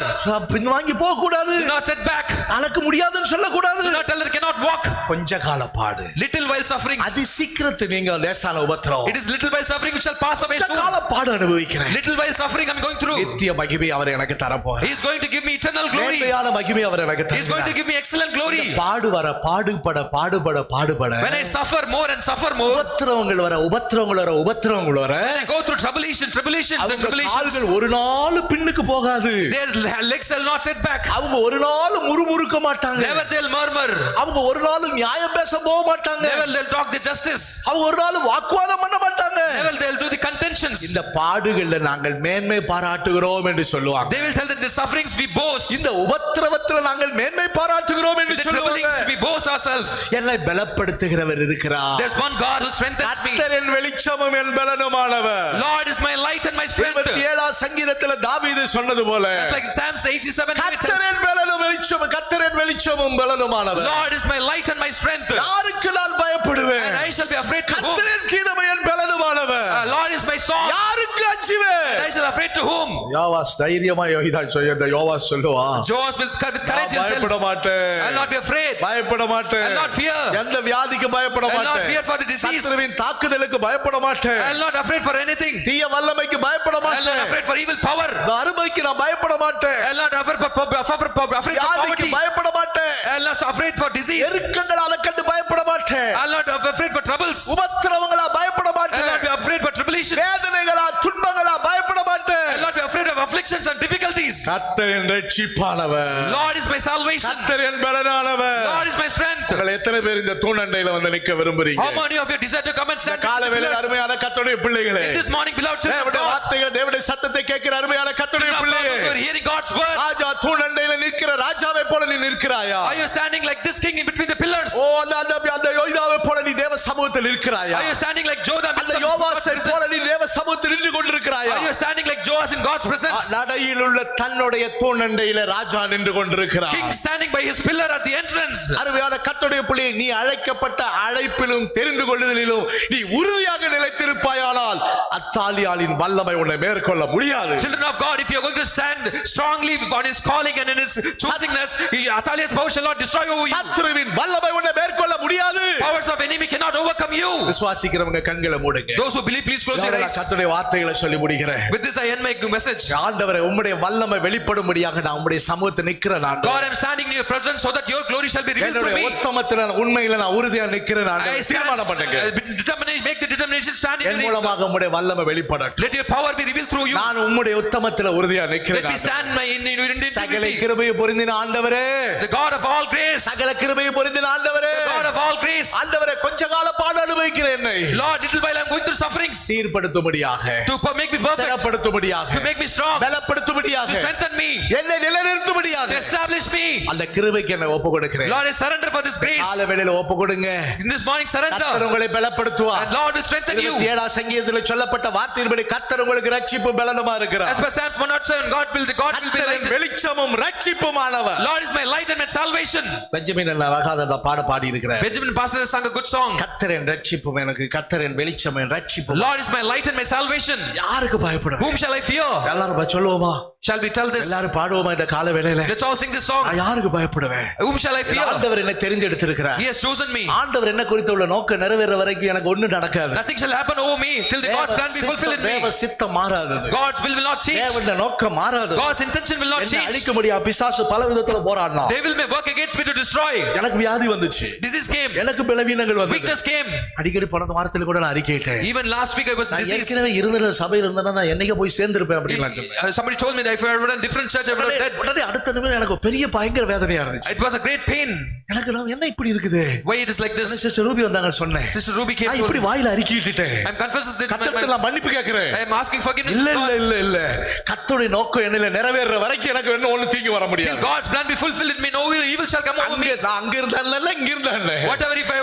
பின்வாங்கி போக கூடாது. Do not set back. அலக்க முடியாதுன்னு சொல்ல கூடாது. Do not tell her cannot walk. கொஞ்ச கால பாடு, Little while suffering. அதி சீக்கிரத்து நீங்க லேசான உபத்திரம். It is little while suffering which shall pass away கொஞ்ச soon. கால பாடு அனுபவிக்கிறேன். Little while suffering I'm going through. நித்திய மகிமை அவர் எனக்கு தரப்போகிறார். He is going to give me eternal glory. மேன்மையான மகிமை அவர் எனக்கு He is going to தருகிறார். give me excellent glory. பாடு வர பாடுபட When I suffer more and suffer more, உபத்திரவங்கள் வர when I go through tribulations and அவங்க tribulations, கால்கள் ஒரு நாள் பின்னுக்கு போகாது. their legs shall not set back. அவங்க ஒரு நாள் முறுமுறுக்க மாட்டாங்க. Never they'll murmur. அவங்க ஒரு நாள் நியாயம் பேச போக மாட்டாங்க. Never they'll talk the justice. அவங்க ஒரு நாள் வாக்குவாதம் பண்ண மாட்டாங்க. Never they'll do the contentions. இந்த பாடுகள்ல நாங்கள் மேன்மை பாராட்டுகிறோம் என்று சொல்லுவாங்க. They will tell that the sufferings we boast. இந்த உபத்திரவத்தில் நாங்கள் மேன்மை பாராட்டுகிறோம் என்று The சொல்லுவாங்க. tribulations we boast ourselves. என்னை பலப்படுத்துகிறவர் இருக்கிறார். There's one God who strengthens me. கர்த்தர் என் வெளிச்சமும் என் பலனுமானவர். Lord is my light and my strength. 27ஆம் சங்கீதத்தில் தாவீது சொன்னது போல, That's like Psalms 87. கர்த்தர் என் வெளிச்சமும் பலனுமானவர். Lord is my light and my strength. யாருக்கு நான் பயப்படுவேன்? And I shall be afraid to whom? கர்த்தர் என் கீதமும் என் பலனுமானவர். Lord is my song. யாருக்கு அஞ்சுவேன்? And I shall be afraid to whom? யோவாஸ் தைரியமா யோவாஸ் சொல்லுவா, Joas with courage will பயப்பட tell, மாட்டேன், I'll not be afraid. பயப்பட மாட்டேன், I'll not fear. எந்த வியாதிக்கு பயப்பட I'll not மாட்டேன், fear for the disease. சத்துருவின் தாக்குதலுக்கு பயப்பட மாட்டேன், I'll not afraid for anything. தீய வல்லமைக்கு பயப்பட I'll not மாட்டேன், afraid for evil power. வறுமைக்கு நான் பயப்பட மாட்டேன், I'll not afraid for வியாதிக்கு poverty. பயப்பட I'll not afraid for disease. நெருக்கங்களால கண்டு பயப்பட மாட்டேன். I'll not be afraid for troubles. உபத்திரவங்களா பயப்பட I'll மாட்டேன். not be afraid for tribulation. வேதனைகளா துன்பங்களா பயப்பட மாட்டேன். I'll not be afraid of afflictions and difficulties. கர்த்தர் என் ரட்சிப்பானவர். Lord is my salvation. கர்த்தர் என் பலனானவர். Lord is my strength. உங்கள் எத்தனை பேர் இந்த தூணண்டையில வந்து நிக்க விரும்புறீங்க? How many of you desire to come and stand? காலைவேளை அருமையான கர்த்தருடைய பிள்ளைகளே, This morning, beloved children of தேவனுடைய God, வார்த்தைகள் தேவனுடைய சத்தத்தை கேட்கிற அருமையான கர்த்தருடைய பிள்ளையே, you are hearing God's word. ராஜா தூணண்டையில நிற்கிற ராஜாவை போல நீ நிற்கிறாயா? Are you standing like this king in between the pillars? ஓ அந்த யோய்தாவை போல நீ தேவ சமூகத்தில் நிற்கிறாயா? Are you standing like Jotham? அந்த யோவாசை போல நீ தேவ சமூகத்தில் நின்று கொண்டிருக்கிறாயா? Are you standing like Joas in God's presence? நடையில் உள்ள தன்னுடைய தூணண்டையில ராஜா நின்று கொண்டிருக்கிறார். King standing by his pillar at the entrance. அருமையான கர்த்தருடைய பிள்ளையே, நீ அழைக்கப்பட்ட அழைப்பிலும் தெரிந்து கொள்ளுதலிலும் நீ உறுதியாக நிலைத்திருப்பாயானால் அத்தாலியாளின் வல்லமை உன்னை மேற்கொள்ள முடியாது. Children of God, if you are going to stand strongly on his calling and in his choosingness, Athaliah's power shall not destroy over you. சத்துருவின் வல்லமை உன்னை மேற்கொள்ள முடியாது. Powers of enemy cannot overcome you. விசுவாசிக்கிறவங்க கண்களை மூடுங்க. Those who believe, please close your eyes. கர்த்தருடைய வார்த்தைகளை சொல்லி முடிக்கிறேன். With this I end my message. ஆண்டவரே, உம்முடைய வல்லமை வெளிப்படும்படியாக நான் உம்முடைய சமூகத்தில் நிக்கிறேன். God, I am standing in your presence so that your glory shall be revealed through me. உத்தமத்தில உண்மையில நான் உறுதியா நிக்கிறேன். I தீர்மானம் பண்ணுங்க. Make the determination stand in என் மூலமாக உம்முடைய வல்லமை வெளிப்படட்டும். Let your power be revealed through you. நான் உம்முடைய உத்தமத்தில உறுதியா நிக்கிறேன். Let me stand in your சகல integrity. கிருபையை பொருந்தின ஆண்டவரே, The God of all grace. சகல கிருபையை பொருந்தின ஆண்டவரே, The God of all grace. ஆண்டவரே, கொஞ்ச கால பாடு அனுபவிக்கிறேன் என்னை Lord, little while I am going through sufferings. சீர்படுத்தும்படியாக, To make me perfect. பலப்படுத்தும்படியாக, To make me strong. பலப்படுத்தும்படியாக, To strengthen me. என்னை நிலைநிறுத்தும்படியாக To establish me. அந்த கிருபைக்கு என்னை ஒப்பு கொடுக்கிறேன். Lord, I surrender for this grace. கால வேளையில ஒப்பு கொடுங்க. In this morning, கர்த்தர் surrender. உங்களை பலப்படுத்துவார். And Lord will strengthen you. 27 சங்கீதத்தில் சொல்லப்பட்ட வார்த்தையின்படி கர்த்தர் உங்களுக்கு ரட்சிப்பு பலனுமா இருக்கிறார். As per Psalms 107, God will be கர்த்தரின் light. வெளிச்சமும் ரட்சிப்புமானவர். Lord is my light and my salvation. Benjamin அழகாக அந்த பாடி இருக்கிறார். Benjamin Pastor has sung a good song. கர்த்தரின் ரட்சிப்பும் எனக்கு, கர்த்தரின் வெளிச்சமும் ரட்சிப்பும். Lord is my light and my salvation. யாருக்கு பயப்படுவேன்? Whom shall I fear? எல்லாரும் சொல்லுவோமா? Shall we tell this? எல்லாரும் பாடுவோமா இந்த கால வேளையில? Let's all sing this song. நான் யாருக்கு பயப்படுவேன்? Whom shall I fear? ஆண்டவர் என்னை தெரிந்தெடுத்திருக்கிறார். He has chosen me. ஆண்டவர் என்ன குறித்து உள்ள நோக்கம் நிறைவேற வரைக்கும் எனக்கு ஒண்ணும் நடக்காது. Nothing shall happen over me till the God's plan be fulfilled in தேவ me. சித்தம் மாறாதது. God's will not change. தேவனுடைய நோக்கம் மாறாது. God's intention will not என்னை change. அழிக்க முடியாது. பிசாசு பல விதத்துல போராடினான். They will work against me to destroy. எனக்கு வியாதி வந்துச்சு. Disease came. எனக்கு பலவீனங்கள் வந்தது. Weakness came. அடிக்கடி போன வாரத்துல கூட நான் அறிக்கையிட்டேன். Even last week I was நான் diseased. ஏற்கனவே இருந்த சபையில இருந்தா நான் என்னைக்கு போய் சேர்ந்திருப்பேன் அப்படினு சொன்னேன். Somebody told me that if I were in a different church I would have said. உடனே அடுத்த நிமிடம் எனக்கு பெரிய பயங்கர வேதனையா இருந்துச்சு. It was a great pain. எனக்கு என்ன இப்படி இருக்குது? Why it is like this? Sister Ruby வந்தாங்க சொன்னேன். Sister Ruby came. நான் இப்படி வாயில அறிக்கையிட்டேன். I'm confessing that கர்த்தர்ட்ட நான் மன்னிப்பு கேக்குறேன். I am asking forgiveness. இல்ல கர்த்தருடைய நோக்கம் என்னில நிறைவேற வரைக்கும் எனக்கு என்ன ஒண்ணு தீங்கு வர முடியாது. Till God's plan be fulfilled in me, no evil shall come over me. நான் அங்க இருந்தானே இங்க இருந்தானே. Whatever if I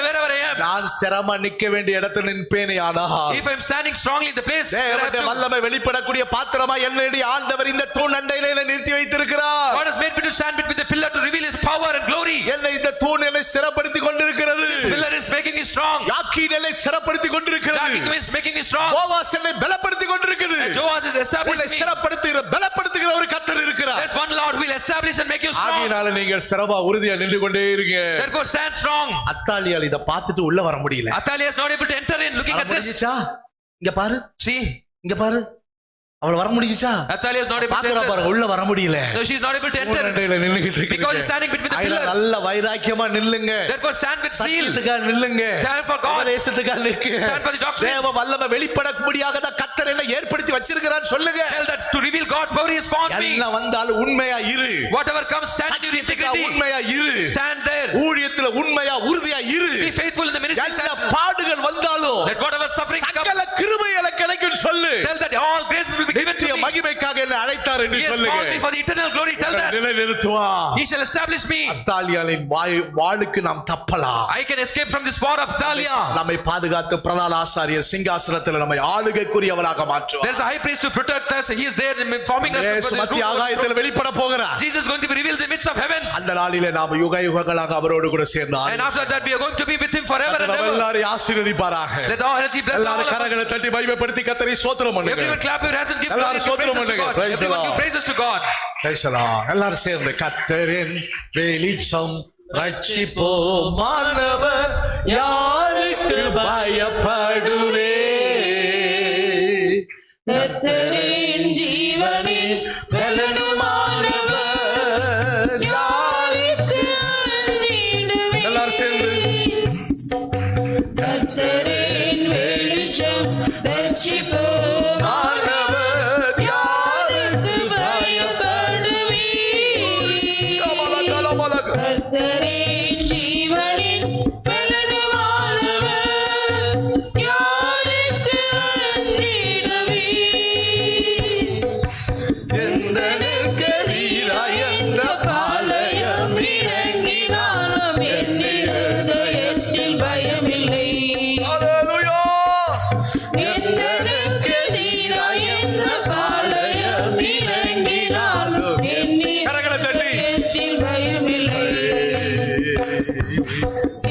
wherever I am. நான் ஸ்திரமா நிக்க வேண்டிய இடத்துல நிற்பேனே ஆனால். If I am standing strongly in the place. தேவனுடைய வல்லமை வெளிப்படக்கூடிய பாத்திரமா என்னுடைய ஆண்டவர் இந்த தூண் அண்டையிலே நிறுத்தி வைத்திருக்கிறார். God has made me to stand between the pillar to reveal his power and glory. என்னை இந்த தூண் என்னை ஸ்திரப்படுத்தி கொண்டிருக்கிறது. This pillar is making me strong. யாக்கீன் என்னை ஸ்திரப்படுத்தி கொண்டிருக்கிறது. Yakin is making me strong. Boaz என்னை பலப்படுத்தி கொண்டிருக்கிறது. Joas is establishing me. ஸ்திரப்படுத்துகிற பலப்படுத்துகிற ஒரு கர்த்தர் இருக்கிறார். There's one Lord who will establish and make you strong. ஆகையால நீங்கள் ஸ்திரமா உறுதியா நின்று கொண்டே இருங்க. Therefore stand strong. அத்தாலியால் இத பார்த்துட்டு உள்ள வர முடியல. Athaliah is not able to enter in looking at this. இங்க பாரு. See. இங்க பாரு. அவள் வர முடியுச்சா? Athaliah is not able to enter. பாருங்க உள்ள வர முடியல. No, she is not able to enter. Because he is standing between the pillar. நல்ல வைராக்கியமா நில்லுங்க. Therefore stand with zeal. சத்தியத்துக்காக நில்லுங்க. Stand for God. தேசத்துக்காக நில்லுங்க. Stand for the doctrine. தேவ வல்லமை வெளிப்படக்கூடியதாக தான் கர்த்தர் என்ன ஏற்படுத்தி வச்சிருக்கிறார் சொல்லுங்க. Tell that to reveal God's power he has found me. என்ன வந்தாலும் உண்மையா இரு. Whatever comes, stand in your integrity. உண்மையா இரு. Stand there. ஊழியத்துல உண்மையா உறுதியா இரு. Be faithful in the ministry. எல்லா பாடுகள் வந்தாலும் let whatever suffering come. சகல கிருபை எனக்கு கிடைக்கும் சொல்லு. Tell that all graces will be given to me. மகிமைக்காக என்னை அழைத்தார் என்று சொல்லுங்க. He has called me for the eternal glory. Tell that. நிலைநிறுத்துவார். He shall establish me. அத்தாலியாளின் வாளுக்கு நாம் தப்பலாம். I can escape from this war of Athaliah. நம்மை பாதுகாத்து பிரதான ஆசாரியர் சிங்காசனத்தில் நம்மை ஆளுகைக்குரியவராக மாற்றுவார். There's a high priest to protect us. He is there forming us. இயேசு மத்திய ஆகாயத்தில் வெளிப்பட போகிறார். Jesus is going to be revealed in the midst of heavens. அந்த நாளிலே நாம் யுகயுகங்களாக அவரோடு கூட சேர்ந்தார். And after that we are going to be with him forever and ever. எல்லாரையும் ஆசீர்வதிப்பாராக. Let all energy bless all of us. கரங்களை தட்டி மகிமைப்படுத்தி கர்த்தரை ஸ்தோத்திரம் பண்ணுங்க. Everyone clap your hands and give glory and ஸ்தோத்திரம் praises to பண்ணுங்க. God. Everyone give praises to God. Praise the Lord. எல்லாரும் சேர்ந்து கர்த்தரின் வெளிச்சம் ரட்சிப்போமானவர் யாருக்கு பயப்படுவே? கர்த்தரின் ஜீவனின் பலனுமானவர் கர்த்தரின் வெளிச்சம் ரட்சிப்பு ஆனவர் யாருக்கு பயப்படுவீர் கர்த்தரின் ஜீவனின் பலனுமானவர் யாருக்கு அஞ்சிடுவீர் எந்தனுக்கு நீராய் எந்த பாளையம் இறங்கினாலும் என் இருதயத்தில் பயமில்லை அல்லேலூயா. எந்தனுக்கு நீராய் எந்த பாளையம் இறங்கினாலும் என் கரங்களை தட்டி. இருதயத்தில் பயமில்லை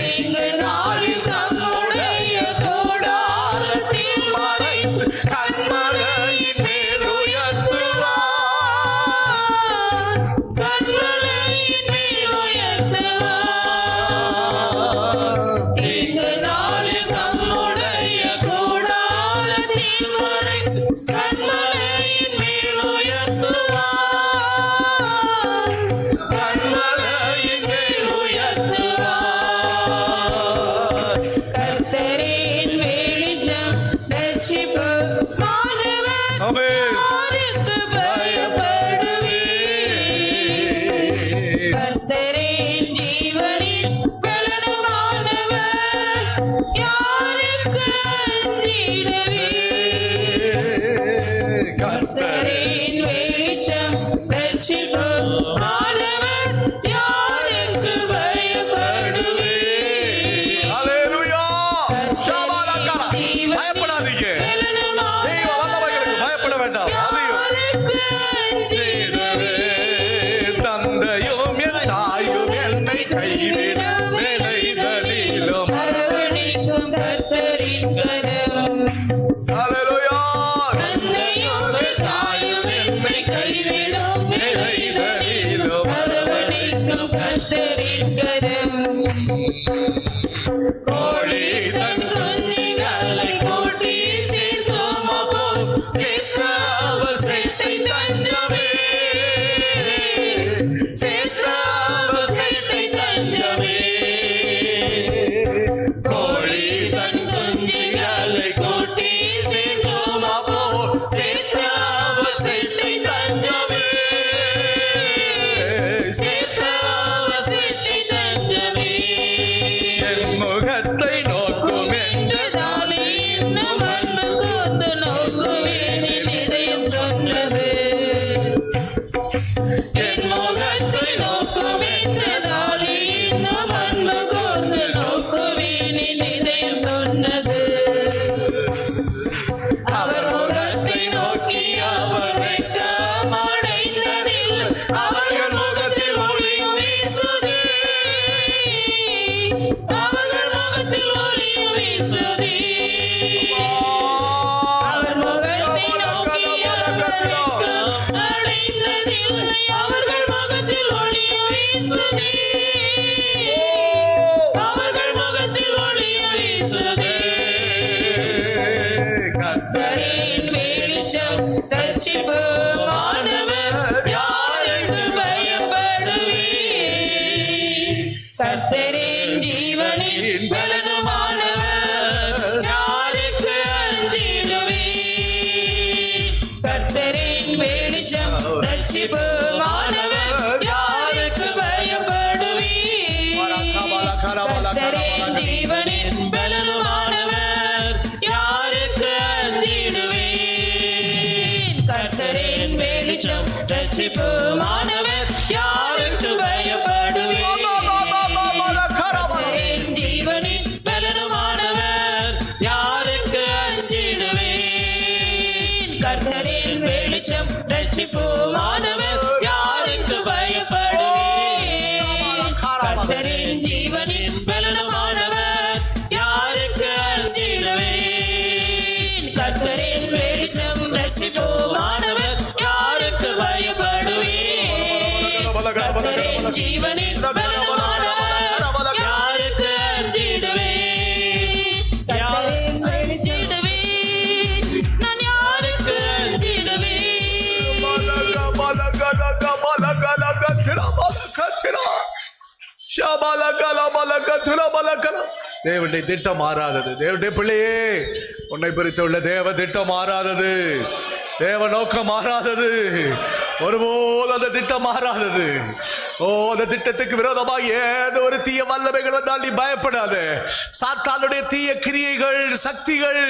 எங்கள் நாளில் தம்முடைய கூடாரத்தில் மறைத்து கண்மலையின் மேல் உயர்த்துவார். கண்மலையின் மேல் உயர்த்துவார். எங்கள் நாளில் தம்முடைய கூடாரத்தில் மறைத்து கண்மலையின் மேல் உயர்த்துவார். கண்மலையின் மேல் உயர்த்துவார். கர்த்தரின் வெளிச்சம் ரட்சிப்பு மாணவர் ஆமென். யாருக்கு பயப்படுவீர் கர்த்தரின் ஜீவனின் பலனுமானவர் யாருக்கு அஞ்சிடுவீர் கர்த்தரின் வெளிச்சம் ரட்சிப்பு மாணவர் யாருக்கு பயப்படுவீர் அல்லேலூயா. ஷாபாலக்காரா. பயப்படாதீங்க. தெய்வ வல்லமைகளுக்கு பயப்பட வேண்டாம். அதையும் தந்தையும் என் தாயும் என்னை கைவிட விளைதலிலும். அரவணைக்கும் கர்த்தரின் கரம் அல்லேலூயா. தந்தையும் தாயும் என்னை கைவிடும் விளைதலிலும். அரவணைக்கும் கர்த்தரின் கரம் கோழி தன் குஞ்சுகளை கூட்டி சேர்க்கும் அப்போ சேர்த்த அவர் செட்டை தஞ்சமே சேர்த்த அவர் செட்டை தஞ்சமே கோழி தன் குஞ்சுகளை கூட்டி சேர்க்கும் அப்போ சேர்த்த அவர் செட்டை தஞ்சமே சேர்த்த அவர் செட்டை தஞ்சமே என் முகத்தை நோக்கும் என்றதாலே இன்னும் அன்பு கூர்ந்து நோக்குவேன் என் இதயம் சொன்னது. என் முகத்தை நோக்கும் என்றதாலே இன்னும் அன்பு கூர்ந்து நோக்குவேன் என் இதயம் சொன்னது. அவர் முகத்தை நோக்கி அவர் வெட்கமடைந்ததில் அவர்கள் முகத்தில் ஒளியும் வீசுதே. அவர்கள் முகத்தில் ஒளியும் வீசுதே. அவர் முகத்தை நோக்கி அவர் வெட்கமடைந்ததில் அவர்கள் முகத்தில் ஒளியும் வீசுதே. அவர்கள் முகத்தில் ஒளியும் வீசுதே. கர்த்தரின் வெளிச்சம் ரட்சிப்பு மாணவர் யாருக்கு பயப்படுவீர் கர்த்தரின் ஜீவனின் பலனுமானவர் யாருக்கு அஞ்சிடுவீர் கர்த்தரின் வெளிச்சம் ரட்சிப்பு மாணவர் யாருக்கு பயப்படுவீர் கர்த்தரின் ஜீவனின் பலனுமானவர் யாருக்கு அஞ்சிடுவீர் கர்த்தரின் வெளிச்சம் ரட்சிப்பு மாணவர் யாருக்கு பயப்படுவீர் கர்த்தரின் ஜீவனின் பலனுமானவர் யாருக்கு அஞ்சிடுவீர் கர்த்தரின் வெளிச்சம் ரட்சிப்பு மாணவர் யாருக்கு பயப்படுவீர் கர்த்தரின் ஜீவனின் பலனுமானவர் யாருக்கு அஞ்சிடுவீர் கர்த்தரின் வெளிச்சம் ரட்சிப்பு மாணவர் யாருக்கு பயப்படுவீர் கர்த்தரின் ஜீவனின் பலனுமானவர் யாருக்கு அஞ்சிடுவீர் கர்த்தரின் வெளிச்சிடுவீர் நான் யாருக்கு அஞ்சிடுவீர் Shabala gala bala gatula bala gala. தேவனுடைய திட்டம் மாறாதது. தேவனுடைய பிள்ளையே, உன்னை குறித்துள்ள தேவ திட்டம் மாறாதது. தேவ நோக்கம் மாறாதது. ஒருபோது அந்த திட்டம் மாறாதது. அந்த திட்டத்துக்கு விரோதமாக ஏதோ ஒரு தீய வல்லமைகள் வந்தால் நீ பயப்படாத. சாத்தானுடைய தீய கிரியைகள், சக்திகள்,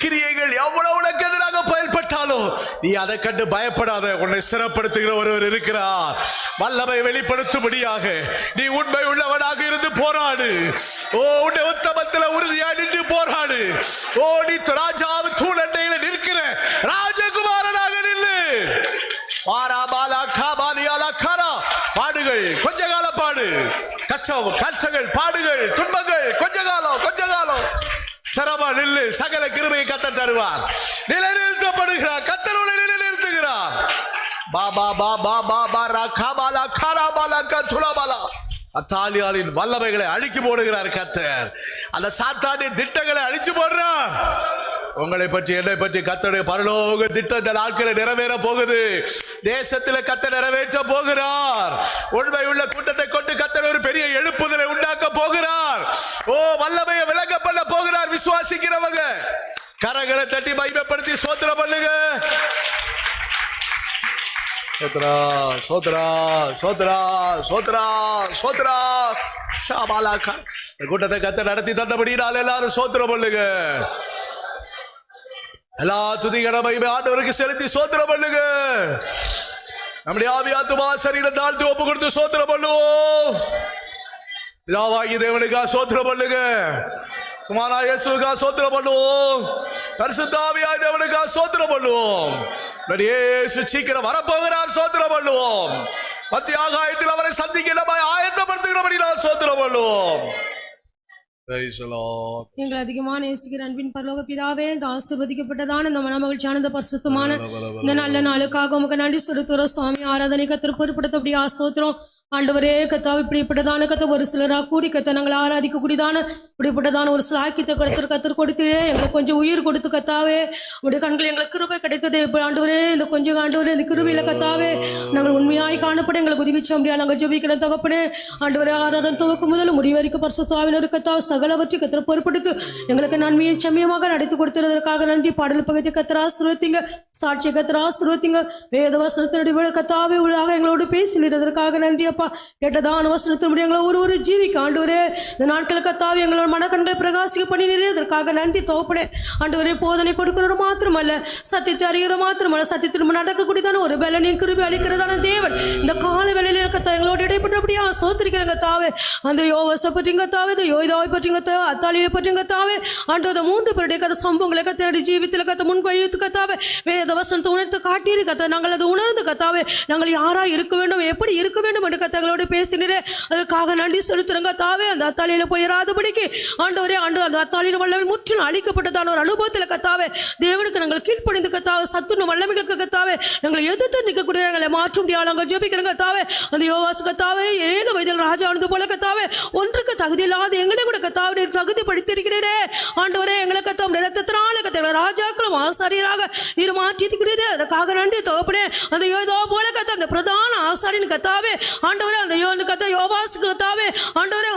கிரியைகள் எவ்வளவு உனக்கு எதிராக பயன்பட்டாலும் நீ அதை கண்டு பயப்படாத. உன்னை சிறப்படுத்துகிற ஒருவர் இருக்கிறார். வல்லமை வெளிப்படுத்தும்படியாக நீ உண்மை உள்ளவனாக இருந்து போராடு. உன்னை உத்தமத்தில் உறுதியா நின்று போராடு. நீ ராஜாவின் தூணண்டையில் நிற்கிற ராஜகுமாரனாக நில்லு. பாடுகள் கொஞ்ச காலம் பாடு, கஷ்டங்கள் பாடுகள் துன்பங்கள் கொஞ்ச காலம் சிரம நில்லு. சகல கிருபையை கர்த்தர் தருவார். நிலைநிறுத்தப்படுகிறார் கர்த்தர், உன்னை நிலைநிறுத்துகிறார். பாபா பாபா பாபா ராகாபாலா காராபாலா கதுலாபாலா அத்தாலியாலின் வல்லமைகளை அழிச்சு போடுகிறார் கர்த்தர். அந்த சாத்தானின் திட்டங்களை அழிச்சு போடுறார். உங்களை பற்றி என்னை பற்றி கர்த்தருடைய பரலோக திட்டம் இந்த நாட்களை நிறைவேற போகுது. தேசத்தில் கர்த்தர் நிறைவேற்ற போகிறார். உண்மை உள்ள கூட்டத்தை கொண்டு கர்த்தர் ஒரு பெரிய எழுப்புதலை உண்டாக்க போகிறார். வல்லமையை விளங்க பண்ண போகிறார். விசுவாசிக்கிறவங்க கரங்களை தட்டி மகிமைப்படுத்தி ஸ்தோத்திரம் பண்ணுங்க. சோத்ரா சோத்ரா சோத்ரா சோத்ரா சோத்ரா ஷாபாலாக்கா. கூட்டத்தை கர்த்தர் நடத்தி தந்தபடினால் எல்லாரும் சோத்திரம் பண்ணுங்க. எல்லா துதிகர மகிமை ஆண்டவருக்கு செலுத்தி சோத்திரம் பண்ணுங்க. நம்முடைய ஆவி ஆத்துமா சரீரம் தாழ்த்தி ஒப்பு கொடுத்து சோத்திரம் பண்ணுவோம். பிதாவாகிய தேவனுக்கா சோத்திரம் பண்ணுங்க. குமாரா இயேசுவுக்கா சோத்திரம் பண்ணுவோம். பரிசுத்த ஆவியாகிய தேவனுக்கா சோத்திரம் பண்ணுவோம். இயேசு சீக்கிரம் வரப்போகிறார். சோத்திரம் பண்ணுவோம். மத்திய ஆகாயத்தில் அவரை சந்திக்க நம்ம ஆயத்தப்படுத்துகிறபடி நான் சோத்திரம் பண்ணுவோம். எங்களை அதிகமான நேசிக்கிற அன்பின் பரலோக பிதாவே, இந்த ஆசீர்வதிக்கப்பட்டதான இந்த மனமகிழ்ச்சியான பரிசுத்தமான இந்த நல்ல நாளுக்காக உமக்கு நன்றி செலுத்துறோம் சுவாமி. ஆராதனை கத்திர பொறுப்படுத்தபடி ஸ்தோத்திரம் ஆண்டவரே. கத்தாவை இப்படிப்பட்டதான கத்த ஒரு சிலராக கூடி கத்த நாங்கள் ஆராதிக்க கூடியதான இப்படிப்பட்டதான ஒரு சில ஆக்கியத்தை கத்தர் கொடுத்தீரே. எங்களுக்கு கொஞ்சம் உயிர் கொடுத்து கத்தாவே, உடைய கண்கள் எங்களுக்கு கிருபை கிடைத்தது. ஆண்டவரே, இந்த கொஞ்சம் ஆண்டவரே இந்த கிருபையில கத்தாவே நாங்கள் உண்மையாய் காணப்பட எங்களுக்கு உதவிச்ச முடியாது. நாங்கள் ஜெபிக்கிற தகப்பனே ஆண்டவரே, ஆராதனை துவக்கம் முதல் முடிவு வரைக்கும் பரிசுத்தாவினர் கத்தாவை சகலவற்றை கத்திர பொறுப்படுத்து எங்களுக்கு நன்மையை சமயமாக நடத்தி கொடுத்ததற்காக நன்றி. பாடல் பகுதி கத்திர ஆசீர்வதிங்க, சாட்சியை கத்திர ஆசீர்வதிங்க. வேத வசனத்தினுடைய கத்தாவே உள்ளாக எங்களோடு பேசினதற்காக நன்றி அப்பா. கேட்டதான வசனத்தினுடைய எங்களை ஒரு ஜீவிக்க ஆண்டவரே இந்த நாட்களுக்கு கத்தாவே எங்களோட மனக்கண்களை பிரகாசிக்க பண்ணி நிறையதற்காக நன்றி தோப்பனே. ஆண்டவரே, போதனை கொடுக்கிறது மாத்திரமல்ல, சத்தியத்தை அறிகிறது மாத்திரமல்ல, சத்தியத்திற்கு நடக்கக்கூடியதான ஒரு பலனின் கிருபை அளிக்கிறதான தேவன் இந்த கால வேளையில கத்தா எங்களோட இடைப்பட்டபடியா ஸ்தோத்திரிக்கிற கத்தாவே. அந்த யோவாசை பற்றி கத்தாவே, இந்த யோய்தாவை பற்றி கத்தாவே, அத்தாலியை பற்றி கத்தாவே, ஆண்டவரை 3 பேருடைய கதை சம்பவங்களை கத்த ஜீவித்தில் கத்த முன்பழித்து கத்தாவே வேத வசனத்தை உணர்த்து காட்டீரு கத்த. நாங்கள் அதை உணர்ந்து கத்தாவே நாங்கள் யாரா இருக்க வேண்டும், எப்படி இருக்க வேண்டும் என்று கத்தங்களோடு பேசினீரே. அதற்காக நன்றி செலுத்துறங்க தாவே. அந்த அத்தாலியில போயிடாதபடிக்கு ஆண்டவரே அந்த அத்தாலியின் வல்லமை முற்றிலும் அழிக்கப்பட்டதான ஒரு அனுபவத்தில் கத்தாவே தேவனுக்கு நாங்கள் கீழ்ப்படிந்து கத்தாவே சத்துண வல்லமைகளுக்கு கத்தாவே நாங்கள் எதிர்த்து நிற்கக்கூடிய எங்களை மாற்ற முடியாது. நாங்கள் ஜெபிக்கிறோங்க கத்தாவே. அந்த யோவாசு கத்தாவே 7 வயதில் ராஜா ஆனது போல கத்தாவே ஒன்றுக்கு தகுதி இல்லாத எங்களை கூட கத்தாவே நீர் தகுதி படுத்திருக்கிறீரே. ஆண்டவரே, எங்களை கத்தாம் ரத்தத்தினால கத்த ராஜாக்களும் ஆசாரியராக நீர் மாற்றிருக்கிறீரே. அதற்காக நன்றி தகப்பனே. அந்த யோதா போல கத்த அந்த பிரதான ஆசாரின் கத்தாவே ஆண்டவரே அந்த யோனு கத்த யோவாசு கத்தாவே ஆண்டவரே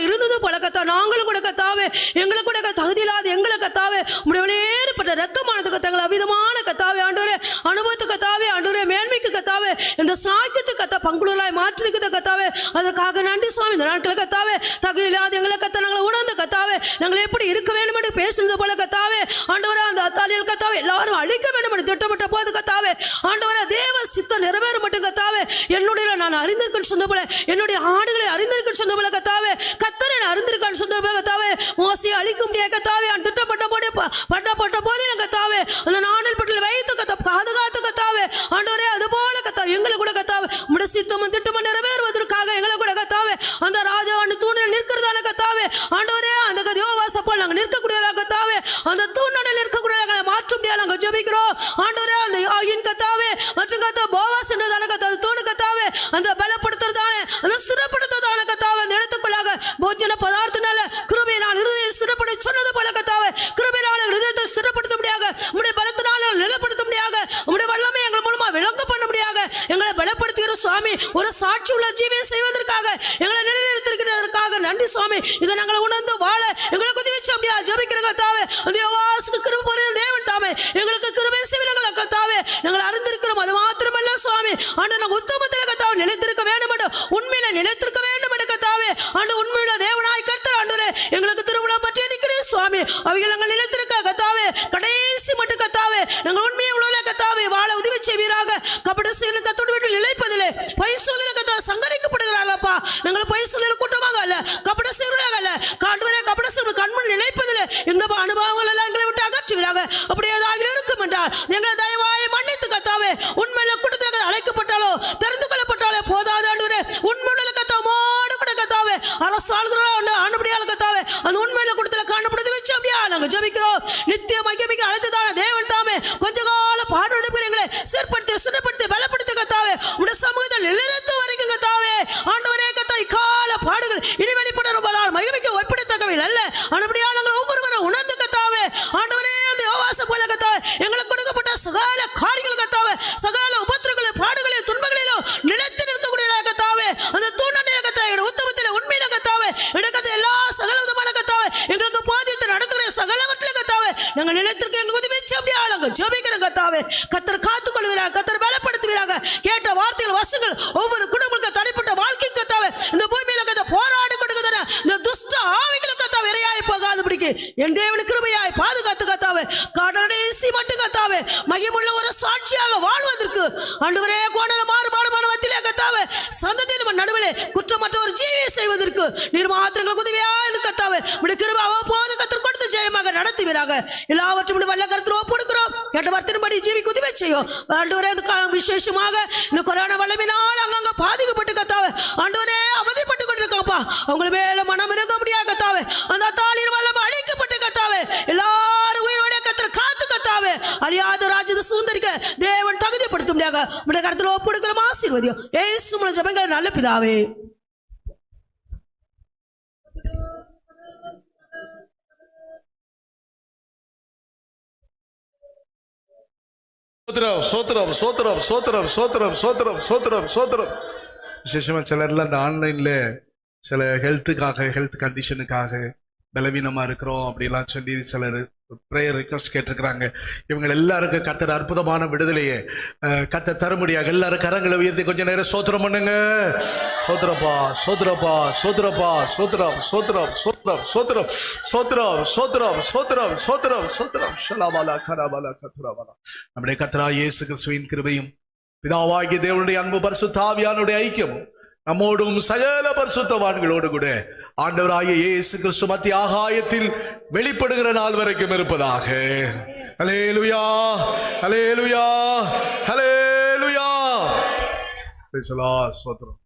இருந்தது போல கத்தா நாங்களும் கூட கத்தாவே எங்களுக்கு கூட தகுதி இல்லாத எங்களை கத்தாவே உடைய வெளியேறப்பட்ட ரத்தமானது கத்தங்களை அவிதமான கத்தாவே ஆண்டவரே அனுபவத்து கத்தாவே ஆண்டவரே மேன்மைக்கு கத்தாவே இந்த சாக்கியத்து கத்த பங்குலாய் மாற்றிருக்குது கத்தாவே. அதற்காக நன்றி சுவாமி. இந்த நாட்கள் கத்தாவே தகுதி இல்லாத எங்களை கத்த நாங்கள் உணர்ந்த கத்தாவே நாங்கள் எப்படி இருக்க வேண்டும் என்று பேசுனது போல கத்தாவே ஆண்டவரே அந்த அத்தாலியல் கத்தாவே எல்லாரும் அழிக்க வேண்டும் என்று திட்டமிட்ட போது கத்தாவே ஆண்டவரே தேவ சித்தம் நிறைவேற மட்டும் கத்தாவே என்னுடைய நான் அறிந்திருக்கேன் சொந்த போல என்னுடைய ஆடுகளை அறிந்திருக்கேன் சொந்த போல கத்தாவே கத்தரை அறிந்திருக்கான் சொந்த போல கத்தாவே மோசையை அழிக்க முடியாது கத்தாவே திட்டப்பட்ட போதே பட்டப்பட்ட போதே கத்தாவே அந்த நாணல் பட்டில் வைத்து கத்த பாதுகாத்து கத்தாவே ஆண்டவரே அது போல கத்தாவே எங்களை கூட கத்தாவே உடைய சித்தமும் திட்டமும் நிறைவேறுவதற்காக எங்களை கூட கத்தாவே அந்த ராஜா தூணில் நிற்கிறதால கத்தாவே ஆண்டவரே அந்த யோவாசை போல் நாங்கள் நிற்கக்கூடிய கத்தாவே அந்த தூணில் நிற்கக்கூடிய எங்களை மாற்ற முடியாது. நாங்கள் ஜெபிக்கிறோம் ஆண்டவரே. அந்த ஆயின் கத்தாவே மற்றும் கத்தா போவாஸ் என்றதான கத்தா தூணு கத்தாவே அந்த பலப்படுத்துறதானே அந்த ஸ்திரப்படுத்துறதான கத்தாவே அந்த இடத்துக்குள்ளாக போஜன பதார்த்தனால கிருபையினால் இருதயத்தை ஸ்திரப்பட சொன்னது போல கத்தாவே கிருபையினால் இருதயத்தை ஸ்திரப்படுத்த முடியாக உம்முடைய பலத்தினால நிலப்படுத்த முடியாக உம்முடைய வல்லமை எங்கள் மூலமா விளங்க பண்ண முடியாக எங்களை பலப்படுத்துகிற சுவாமி ஒரு சாட்சி உள்ள ஜீவியை செய்வதற்காக எங்களை நிலைநிறுத்திருக்கிறதற்காக நன்றி சுவாமி. இதை நாங்கள் உணர்ந்து வாழ எங்களை அந்த யோவாசுக்கு கிருபை புரிந்த தேவன் தாமே எங்களுக்கு கிருபை செய்வீர்கள் கர்த்தாவே. நாங்கள் அறிந்திருக்கிறோம், அது மாத்திரமல்ல சுவாமி ஆண்டு நாங்கள் உத்தமத்தில் கர்த்தாவே நிலைத்திருக்க வேண்டும் என்று, உண்மையில நிலைத்திருக்க வேண்டும் என்று கர்த்தாவே. ஆண்டு உண்மையில தேவனாய் கர்த்தர் ஆண்டவரே எங்களுக்கு திருவிழா பற்றி இருக்கிறேன் சுவாமி. அவைகள் நாங்கள் நிலைத்திருக்க கர்த்தாவே கடைசி மட்டும் கர்த்தாவே நாங்கள் உண்மையை உள்ள கர்த்தாவே வாழ உதவி செய்வீராக. கபட செய்யும் கத்தோடு வீட்டில் நிலைப்பதில்லை, பைசூலில் கர்த்தாவே சங்கரிக்கப்படுகிறார்களப்பா. நாங்கள் பைசூலில் கூட்டமாக அல்ல, கபட செய்வராக அல்ல காண்டுவரே, கபட செய்யும் கண்முன் நிலைப்பதில்லை. இந்த அனுபவங்கள் எல்லாம் எங்களை விட்டு அகற்றுவீராக. அப்படி ஏதாவது இருக்கும் என்றால் எங்களை தயவாய் மன்னித்து கர்த்தாவே. உண்மையில கூட்டத்தில் அழைக்கப்பட்டாலோ தெரிந்து கொள்ளப்பட்டாலே போதாது ஆண்டவரே. உண்மையில கர்த்தாவோடு கூட கர்த்தாவே அரசு ஆளுகிறோம் ஆண்டுபடியால் கர்த்தாவே அந்த உண்மையில கூட்டத்தில் காணப்படுது வச்சு அப்படியா நாங்கள் ஜெபிக்கிறோம். நித்திய மகிமைக்கு அழைத்ததான தேவன் தாமே கொஞ்ச கால பாடுபடுப்பு எங்களை சீர்படுத்தி சிறப்படுத்தி பலப்படுத்தி கர்த்தாவே உடைய சமூகத்தில் நிலைநிறுத்த வரைக்கும் கர்த்தாவே. ஆண்டவரே கர்த்தாவே கால பாடுகள் இனி வெளிப்பட ரொம்ப நாள் மகிமைக்கு ஒப்பிடத்தக்கவையில் அல்ல. ஆண்டபடியால் நாங்கள் ஒவ்வொருவரும் உணர்ந்து கர்த்தாவே ஆண்டவரே அந்த யோவாச போல கர்த்தாவே எங்களுக்கு கொடுக்கப்பட்ட சகல காரியங்கள் கர்த்தாவே சகல உபத்திரங்களும் பாடுகளையும் துன்பங்களிலும் நிலைத்து நிற்கக்கூடிய கர்த்தாவே அந்த தூண்டனைய கர்த்தாவே உத்தமத்தில் உண்மையில கர்த்தாவே இடக்கத்தை எல்லா சகல விதமான கர்த்தாவே எங்களுக்கு போதித்து நடத்துகிற சகலவற்றில கர்த்தாவே நாங்கள் நிலைத்திருக்க எங்களுக்கு உதவி அப்படியே நாங்கள் ஜெபிக்கிறோம் கர்த்தாவே. கர்த்தர் காத்துக் கொள்வீராக, கர்த்தர் பலப்படுத்துவீராக. கேட்ட வார்த்தைகள் வசங்கள் ஒவ்வொரு குடும்பங்களுக்கு தனிப்பட்ட வாழ்க்கை கர்த்தாவே இந்த பூமியில கர்த்த போராடி கொடுக்குற இந்த துஷ்ட ஆவிகளுக்கு கர்த்தாவே இரையாய் போகாதபடிக்கு என் தேவனுக்கு கிருபையாய் பாதுகாத்து கர்த்தாவே கடைசி மட்டும் கர்த்தாவே மகிமுள்ள ஒரு சாட்சியாக வாழ்வதற்கு ஆண்டவரே கோணல மாறுபாடுமான மத்தியிலே கர்த்தாவே சந்ததியின் நடுவிலே குற்றமற்ற ஒரு ஜீவியை செய்வதற்கு நீர் மாத்திரங்கள் உதவியா கர்த்தாவே உடைய கிருபை அவ்வப்போது கர்த்தர் கொடுத்து ஜெயமாக நடத்துவீராக. எல்லாவற்றும் வல்ல கர்த்தர் ஒப்புடுக்கிறோம். கேட்ட வார்த்தையின்படி ஜீவிக்கு உதவி செய்யும் ஆண்டவரே. விசேஷமாக இந்த கொரோனா வல்லமையினால் அங்கங்க பாதிக்கப்பட்டு கர்த்தாவே ஆண்டவரே அவதிப்பட்டு கொண்டிருக்காப்பா. அவங்க மேல மனம் இருக்க முடியாது கர்த்தாவே. அந்த தாளின் வல்லமை அழிக்கப்பட்டு கர்த்தாவே எல்லாரும் உயிரோட கர்த்தர் காத்து கர்த்தாவே அழியாத ராஜ்யத்தை சுதந்தரிக்க தேவன் தகுதிப்படுத்த முடியாத உடைய கருத்துல ஒப்புடுக்கிறோம். ஆசீர்வதியும் இயேசு மூலம் ஜெபங்கள் நல்ல பிதாவே. சோத்திரம் சோத்திரம் சோத்திரம் சோத்திரம் சோத்திரம் சோத்திரம் சோத்திரம். விசேஷமா சிலர்லாம் இந்த ஆன்லைன்ல சில ஹெல்த் கண்டிஷனுக்காக பலவீனமா இருக்கிறோம் அப்படிலாம் சொல்லி சிலர் ப்ரேயர் ரிக்வஸ்ட் கேட்டிருக்கிறாங்க. இவங்க எல்லாருக்கும் கர்த்தர் அற்புதமான விடுதலையே கர்த்தர் தர முடியாது. எல்லாரும் கரங்களை உயர்த்தி கொஞ்ச நேரம் சோத்திரம் பண்ணுங்க. சோத்திரப்பா சோத்திரப்பா சோத்திரப்பா சோத்திரம் சோத்திரம் சோத்திரம் சோத்திரம் சோத்திரம் சோத்திரம் சோத்திரம் சோத்திரம் சோத்திரம் ஷலாபாலா கராபாலா கத்துராபாலா. நம்முடைய கர்த்தராகிய இயேசு கிறிஸ்துவின் கிருபையும் பிதாவாகிய தேவனுடைய அன்பு பரிசுத்த ஆவியானுடைய ஐக்கியமும் நம்மோடும் சகல பரிசுத்தவான்களோடு கூட ஆண்டவராகிய இயேசு கிறிஸ்து மத்திய ஆகாயத்தில் வெளிப்படுகிற நாள் வரைக்கும் இருப்பதாக. Hallelujah hallelujah hallelujah. Praise the Lord. ஸ்தோத்திரம்.